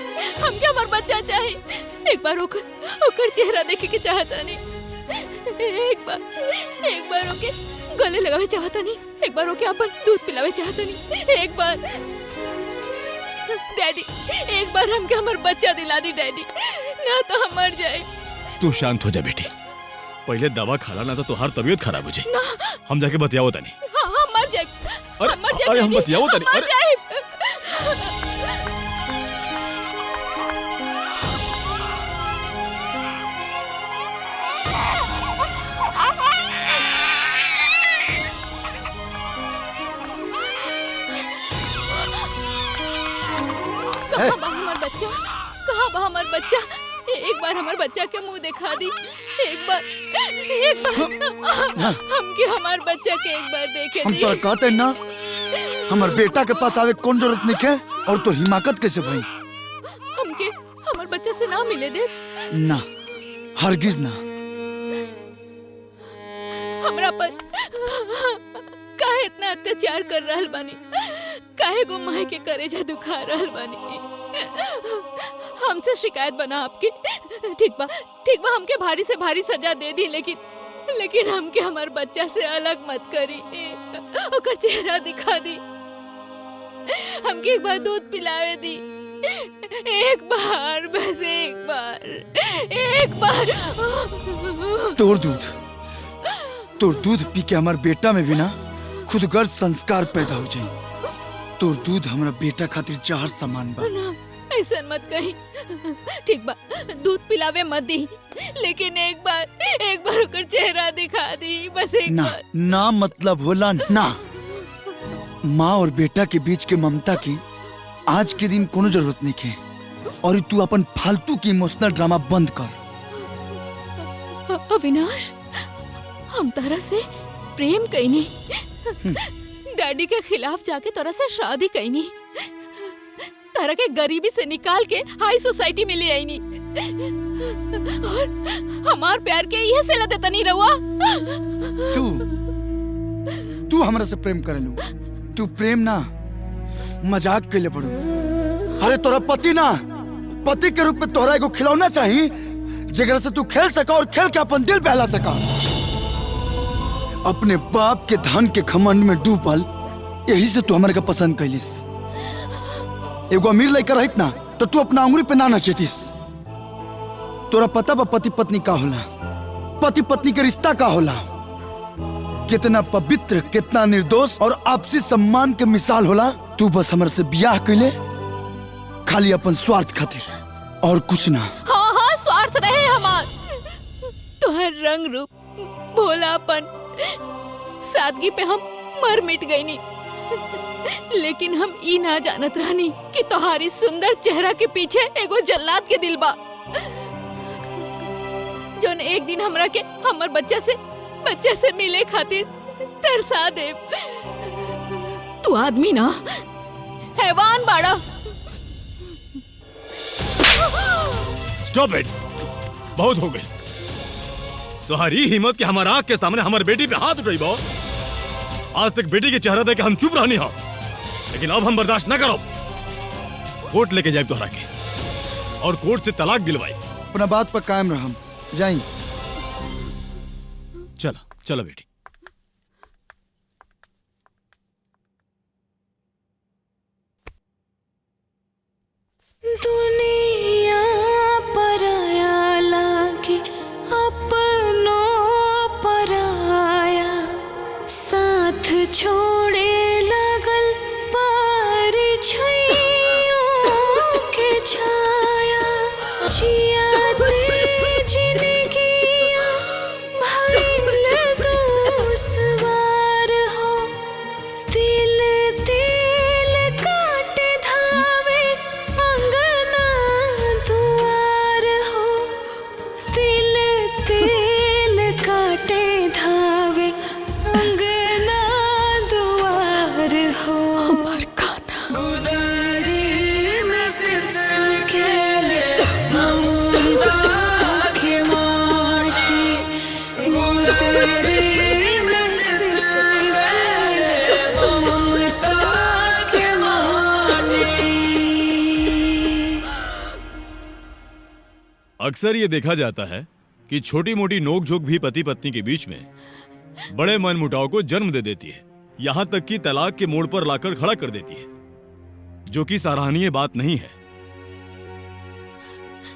हमके हमार बच्चा चाहिए। एक बार ओकर चेहरा देखे के चाहता नहीं। एक बार ओके गले लगावे चाहता नहीं। एक बार ओके अपन दूध पिलावे चाहता नहीं। एक बार डैडी, एक बार हमके हमार बच्चा दिला दी डैडी, ना तो हम मर जाए। तू शांत हो जा बेटी, पहले दवा खाला ना तो तुम्हार तबीयत खराब हो जाए। ना हम जाके बतियाओ तनी। हाँ हम मर जाए। अरे हम बतियाओ तनी। मर जाए। कहाँ बा हमार बच्चा? कहाँ बा हमार बच्चा? एक बार हमार बच्चा के मुंह दिखा दी। एक बार हमके हमार बच्चा के एक बार देखे हम दी। तो कहते ना हमार बेटा के पास आवे कौन जरूरत नहीं है, और तो हिमाकत कैसे भाई? हमके हमार बच्चा से ना मिले दे। ना हरगिज ना। हमरा पर काहे इतना अत्याचार कर रहल बानी? काहे गो माई के करेजा दुखा रहल बानी? हमसे शिकायत बना आपकी। ठीक बा हमके भारी से भारी सजा दे दी, लेकिन हमके हमार बच्चा से अलग मत करी। ओकर चेहरा दिखा दी। हमके एक बार दूध पिलावे दी। एक बार, बस एक बार। तोर दूध पी के हमार बेटा में भी ना खुदगर्ज संस्कार पैदा हो जाए। तोर दूध हमारा बेटा खातिर जहर समान बा। ना ऐसा मत कही। ठीक बा, दूध पिलावे मत दी, लेकिन एक बार ओकर चेहरा दिखा दी, बस एक ना बार। ना मतलब होला ना। माँ और बेटा के बीच के ममता की आज के दिन कोनो जरूरत नहीं है, और तू अपन फालतू की इमोशनल ड्रामा बंद कर। अविनाश, हम तरह से प्रेम कईनी, डैडी के खिलाफ जाके तरह से शादी कईनी, तरह के गरीबी से निकाल के हाई सोसाइटी में ले आईनी, और हमार प्यार के यह सिला देता नहीं रहुआ। तू हमरा से प्रेम करेलू? तू प्रेम ना मजाक के लिए पड़ू। अरे तोरा पति के रूप में तोहरा एगो खिलौना चाहिए जेकरा से तू खेल सका और खेल के अपन दिल बहला सका। अपने बाप के धन के घमंड में डूबल, यही से तू हमारे का पसंद कैलिस। एगो अमीर लड़का रहित ना तो तू अपना अंगुरी पे ना नचेतिस। तोरा पता बा पति पत्नी का होला? पति पत्नी के रिश्ता का होला? कितना पवित्र, कितना निर्दोष और आपसी सम्मान के मिसाल होला। तू बस हमारे से ब्याह कैले खाली अपन स्वार्थ खातिर, और कुछ ना। हाँ स्वार्थ रहे हमार। तोहर रंग रूप, भोलापन, सादगी पे हम मर मिट गई नी। लेकिन हम ई ना जानत रहनी कि तोहारी सुंदर चेहरा के पीछे एगो जल्लाद के दिल बा, जोन एक दिन हमरा के हमर बच्चा से मिले खातिर तरसा दे। तू आदमी ना हैवान बाड़ा। स्टॉप इट, बहुत हो गई। तुम्हारी हिम्मत कि हमारे आंख के सामने हमारी बेटी पे हाथ उठाई बो। आज तक बेटी के चेहरा देख के हम चुप रहनी हो, लेकिन अब हम बर्दाश्त न करो। कोर्ट लेके जाए तोहरा के और कोर्ट से तलाक दिलवाई। अपना बात पर कायम रह, हम जाई। चलो चलो बेटी। दुनिया पराया लागे अपनों पराया, साथ छोड़े लगल परिछइयों के छाया। जिया दे जिंदगिया भइल दुश्वार हो, दिल दिल काट धावे अंगना दुआर हो, दिल दिल काटे धावे अंगना दुआर हो। हमार खाना गुदरी में सिसके ममता के माटी, गुदरी में सिसके ममता के माटी। अक्सर ये देखा जाता है कि छोटी मोटी नोकझोंक भी पति पत्नी के बीच में बड़े मनमुटाव को जन्म दे देती है, यहां तक कि तलाक के मोड़ पर लाकर खड़ा कर देती है, जो कि सराहनीय बात नहीं है।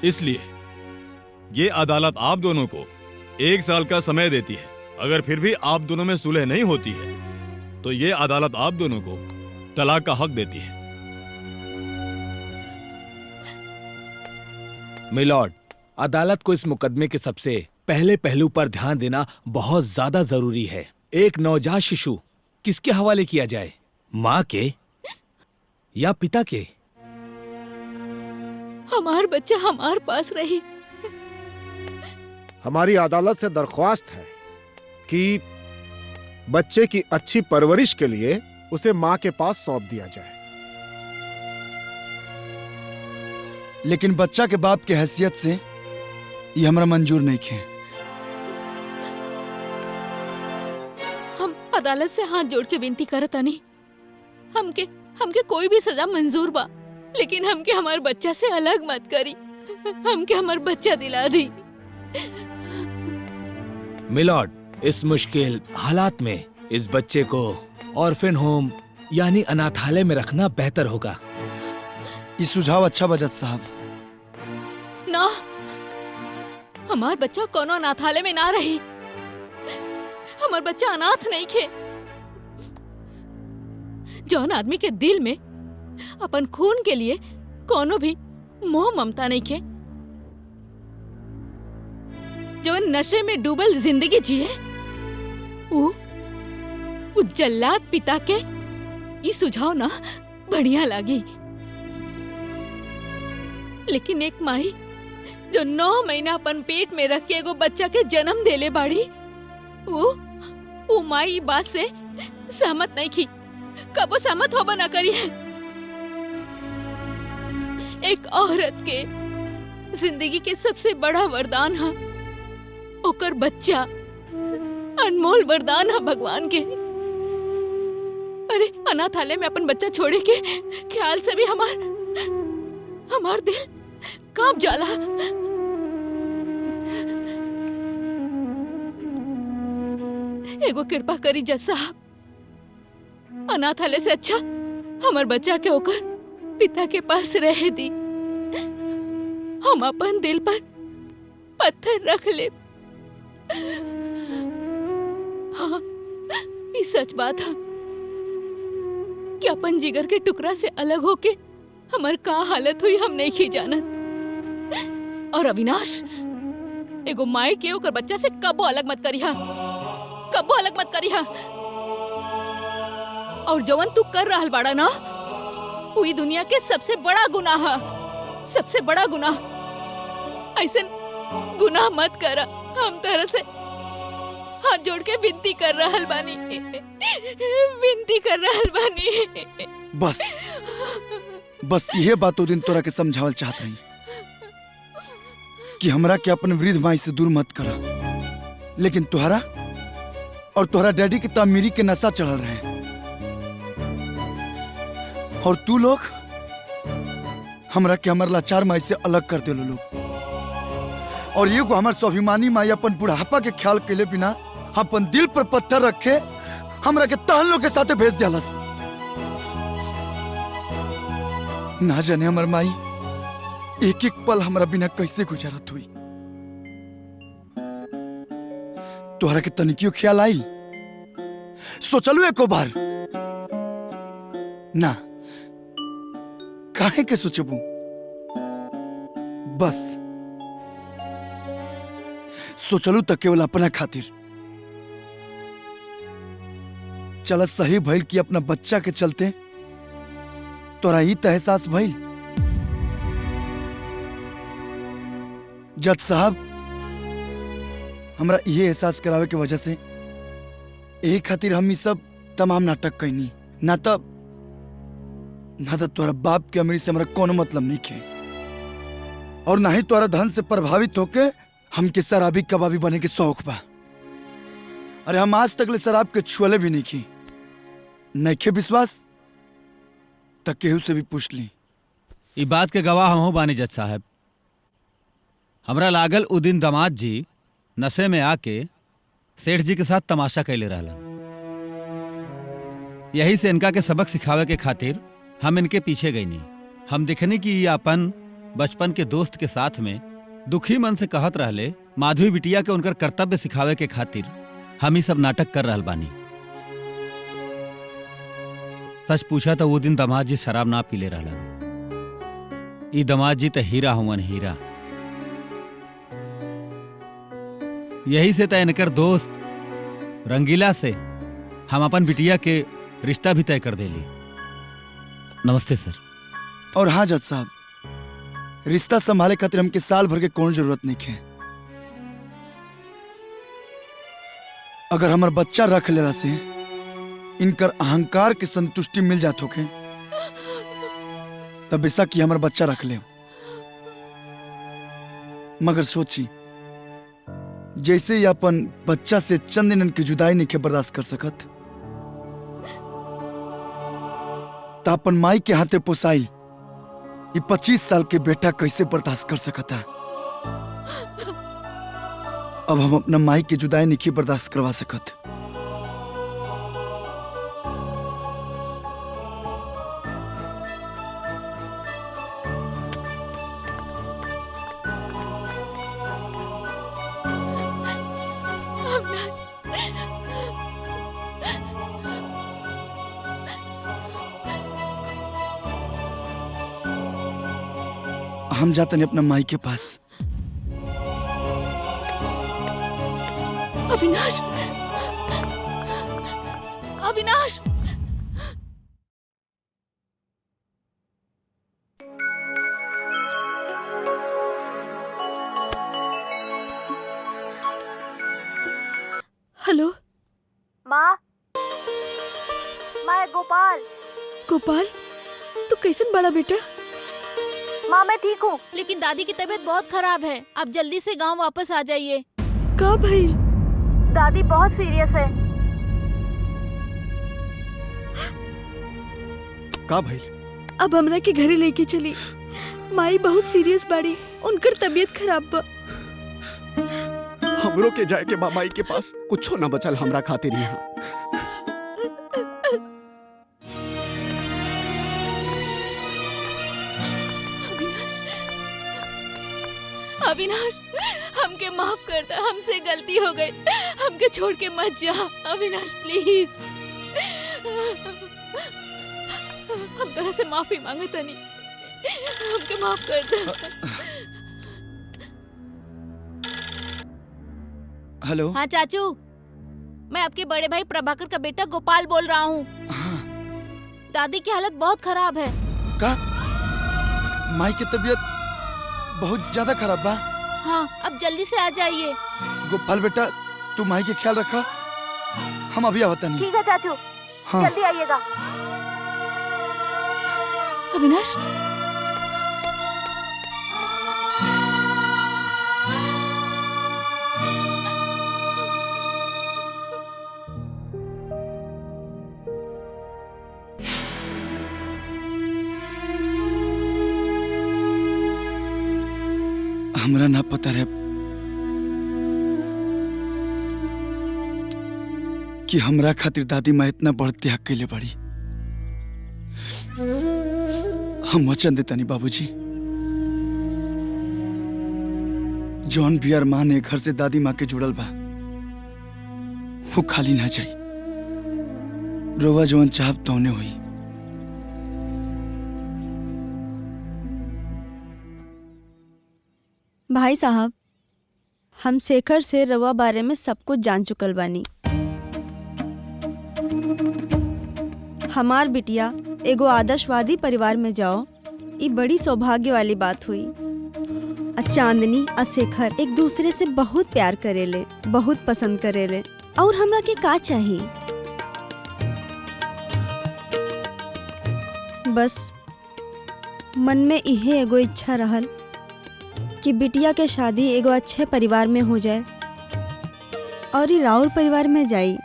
इसलिए ये अदालत आप दोनों को 1 साल का समय देती है। अगर फिर भी आप दोनों में सुलह नहीं होती है तो ये अदालत आप दोनों को तलाक का हक देती है। मिलॉर्ड, अदालत को इस मुकदमे के सबसे पहले पहलू पर ध्यान देना बहुत ज्यादा जरूरी है। एक नवजात शिशु किसके हवाले किया जाए, माँ के या पिता के? हमार बच्चा हमार पास रही। हमारी अदालत से दरख्वास्त है कि बच्चे की अच्छी परवरिश के लिए उसे माँ के पास सौंप दिया जाए। लेकिन बच्चा के बाप के हैसियत से ये हमरा मंजूर नहीं है। हम अदालत से हाथ जोड़ के विनती करत आनी, हमके कोई भी सजा मंजूर बा, लेकिन हमके हमार बच्चा से अलग मत करी। हमके हमार बच्चा दिला दी। मिलॉर्ड, इस मुश्किल हालात में इस बच्चे को ऑर्फन होम यानी अनाथालय में रखना बेहतर होगा। ये सुझाव अच्छा बजट साहब। ना, हमार बच्चा कोनो अनाथालय में ना रही। हमार बच्चा अनाथ नहीं खे। जौन आदमी के दिल में अपन खून के लिए कोनो भी मोह ममता नहीं खे, जो नशे में डूबल जिंदगी जिए, वो जल्लाद पिता के ये सुझाव ना बढ़िया लागी। लेकिन एक माई जो 9 महीना अपन पेट में रख के एगो बच्चा के जन्म देले बाड़ी, वो माई ई बात से सहमत नहीं की, कबो सहमत होबा ना करी है। एक औरत के जिंदगी के सबसे बड़ा वरदान है ओकर बच्चा। अनमोल वरदान है भगवान के। अरे अनाथालय में अपन बच्चा छोड़े के ख्याल से भी हमार दिल कांप जाला। एगो कृपा करी जज साहब, अनाथालय से अच्छा हमार बच्चा के होकर पिता के पास रह दी। हम अपन दिल पर पत्थर रख ले। हाँ, ये सच बात है कि अपन जिगर के टुकड़ा से अलग होके हमार का हालत हुई हम नहीं की जानत। और अविनाश, एगो माई के ओकर बच्चा से कबो अलग मत करिहा, कबो अलग मत करिहा। और जवन तू कर रहल बाड़ा ना, पूरी दुनिया के सबसे बड़ा गुनाह है, सबसे बड़ा गुनाह। ऐसे गुनाह मत कर। हम तरह से हाथ जोड़ के विनती कर रहल बानी, विनती कर रहल बानी। बस बस यह बात दिन तोरा के समझावल चाहत रही कि हमरा के अपन वृद्ध माई से दूर मत करा, लेकिन तुहरा और तुहरा डैडी की तो अमीरी के नशा चढ़ल रहे, और तू लोग हमरा के हमर लाचार माई से अलग कर दे लोग। और ये को हमार स्वाभिमानी माई अपन बुढ़ापा के ख्याल के लिए बिना अपन दिल पर पत्थर रखे हमरा के तहन लोग के साथे भेज दियालस। ना जाने हमर माई एक एक पल हमरा बिना कैसे गुजरत हुई। तोहरा के तनिकियो ख्याल आई? सोचलू एको बार? ना, काहे के सोचबू? बस सोचलू तो केवल अपना खातिर। चल सही भइल कि अपना बच्चा के चलते तोरा ही तो एहसास भइल। जज साहब, हमरा ये एहसास करावे के वजह से यही खातिर हम सब तमाम नाटक कैनी। ना तो तोरा बाप के अमीरी से हमरा कोनो मतलब नहीं है, और ना ही तोरा धन से प्रभावित होके हमके शराबी कबाबी बने के शौक बा। अरे हम आज तक ले शराब के छुअले भी नहीं की। नहीं के विश्वास तक केहू से भी पूछ ली। ई बात के गवाह हम बानी जज साहब। हमरा लागल उ दिन दामाद जी नशे में आके सेठ जी के साथ तमाशा कैले रहलन। यही से इनका के सबक सिखावे के खातिर हम इनके पीछे गईनी। हम देखनी कि ये अपन बचपन के दोस्त के साथ में दुखी मन से कहत रहले माधवी बिटिया के उनकर कर्तव्य सिखावे के खातिर हम ही सब नाटक कर रहल बानी। सच पूछा तो वो दिन दामाद जी शराब ना पीले रहलन। ई दामाद जी तो हीरा हुवन, हीरा। यही से तय इनकर दोस्त रंगीला से हम अपन बिटिया के रिश्ता भी तय कर देली। नमस्ते सर। और हाँ जज साहब, रिश्ता संभाले खातिर हमके साल भर के कौन जरूरत नहीं है। अगर हमार बच्चा रख लेला से इनकर अहंकार के संतुष्टि मिल जात होके तब बेशक कि हमार बच्चा रख ले। मगर सोची, जैसे ही अपन बच्चा से चंद दिन की जुदाई नहीं के बर्दाश्त कर सकत, तो अपन माई के हाथे पोसाई ये 25 साल के बेटा कैसे बर्दाश्त कर सकता। अब हम अपना माई की जुदाई नहीं बर्दाश्त करवा सकत। हम जाते हैं अपना माई के पास। अविनाश, अविनाश, हेलो माँ, मैं गोपाल। गोपाल, तू कैसन बड़ा बेटा? माँ मैं ठीक हूँ, लेकिन दादी की तबीयत बहुत खराब है। आप जल्दी से गांव वापस आ जाइए। का भइल? दादी बहुत सीरियस है। का भइल? अब हमरा के घरे लेके चली। माई बहुत सीरियस बाड़ी, उनकर तबीयत खराब बा। हमरो के जाए के माई के पास कुछो ना बचल हमरा खातिर यहाँ। अविनाश, हमके माफ कर दे, हमसे गलती हो गई। हमके छोड़ के मत जा अविनाश, प्लीज। हम तरह से माफी मांगता नहीं, हमके माफ कर दे। हेलो। हाँ चाचू, मैं आपके बड़े भाई प्रभाकर का बेटा गोपाल बोल रहा हूँ। दादी की हालत बहुत खराब है। का माई की तबीयत बहुत ज्यादा खराब बा। हाँ, अब जल्दी से आ जाइए। गोपाल बेटा, तू माई के ख्याल रखा, हम अभी आवता नहीं। ठीक है चाचू, हाँ। जल्दी आइएगा। अविनाश, हमरा ना पता रहे कि हमरा खातिर दादी माँ इतना बड़ त्याग कैले बड़ी। हम वचन देता नहीं बाबूजी, जौन भी अरमान है घर से दादी माँ के जुड़ल बा वो खाली ना जाई। रोवा जौन चाहब तौने हुई। भाई साहब, हम शेखर से रवा बारे में सब कुछ जान चुकल बानी। हमार बिटिया एगो आदर्शवादी परिवार में जाओ, ये बड़ी सौभाग्य वाली बात हुई। चांदनी और शेखर एक दूसरे से बहुत प्यार करेले, बहुत पसंद करेले। और हमरा के का चाहिए? बस मन में इहे एगो इच्छा रहल कि बिटिया के शादी एगो अच्छे परिवार में हो जाए और ये राउर परिवार में जाई,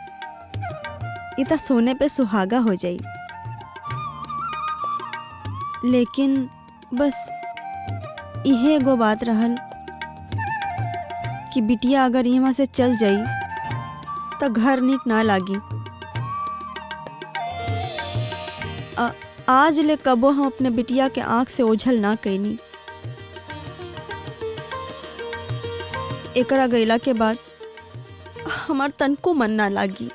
इता सोने पे सुहागा हो जाई। लेकिन बस इहे एगो बात रहल कि बिटिया अगर यहाँ से चल जाई तो घर नीक ना लागी। आज ले कबो हम अपने बिटिया के आंख से ओझल ना कैनी। एकरा गईला के बाद हमार तन को मन ना लागी।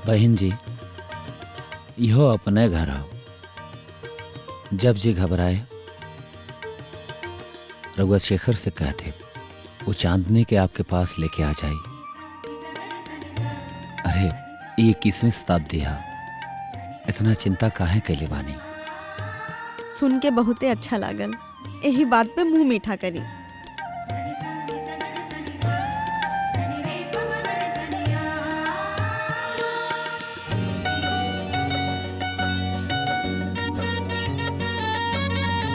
बहन जी, इहो अपने घर आओ। जब जी घबराए रघुआ शेखर से कह दे वो चांदनी के आपके पास लेके आ जाए। अरे ये 21वीं शताब्दी है, इतना चिंता काहे कैले बानी? सुन के बहुते अच्छा लागल। यही बात पे मुंह मीठा करी।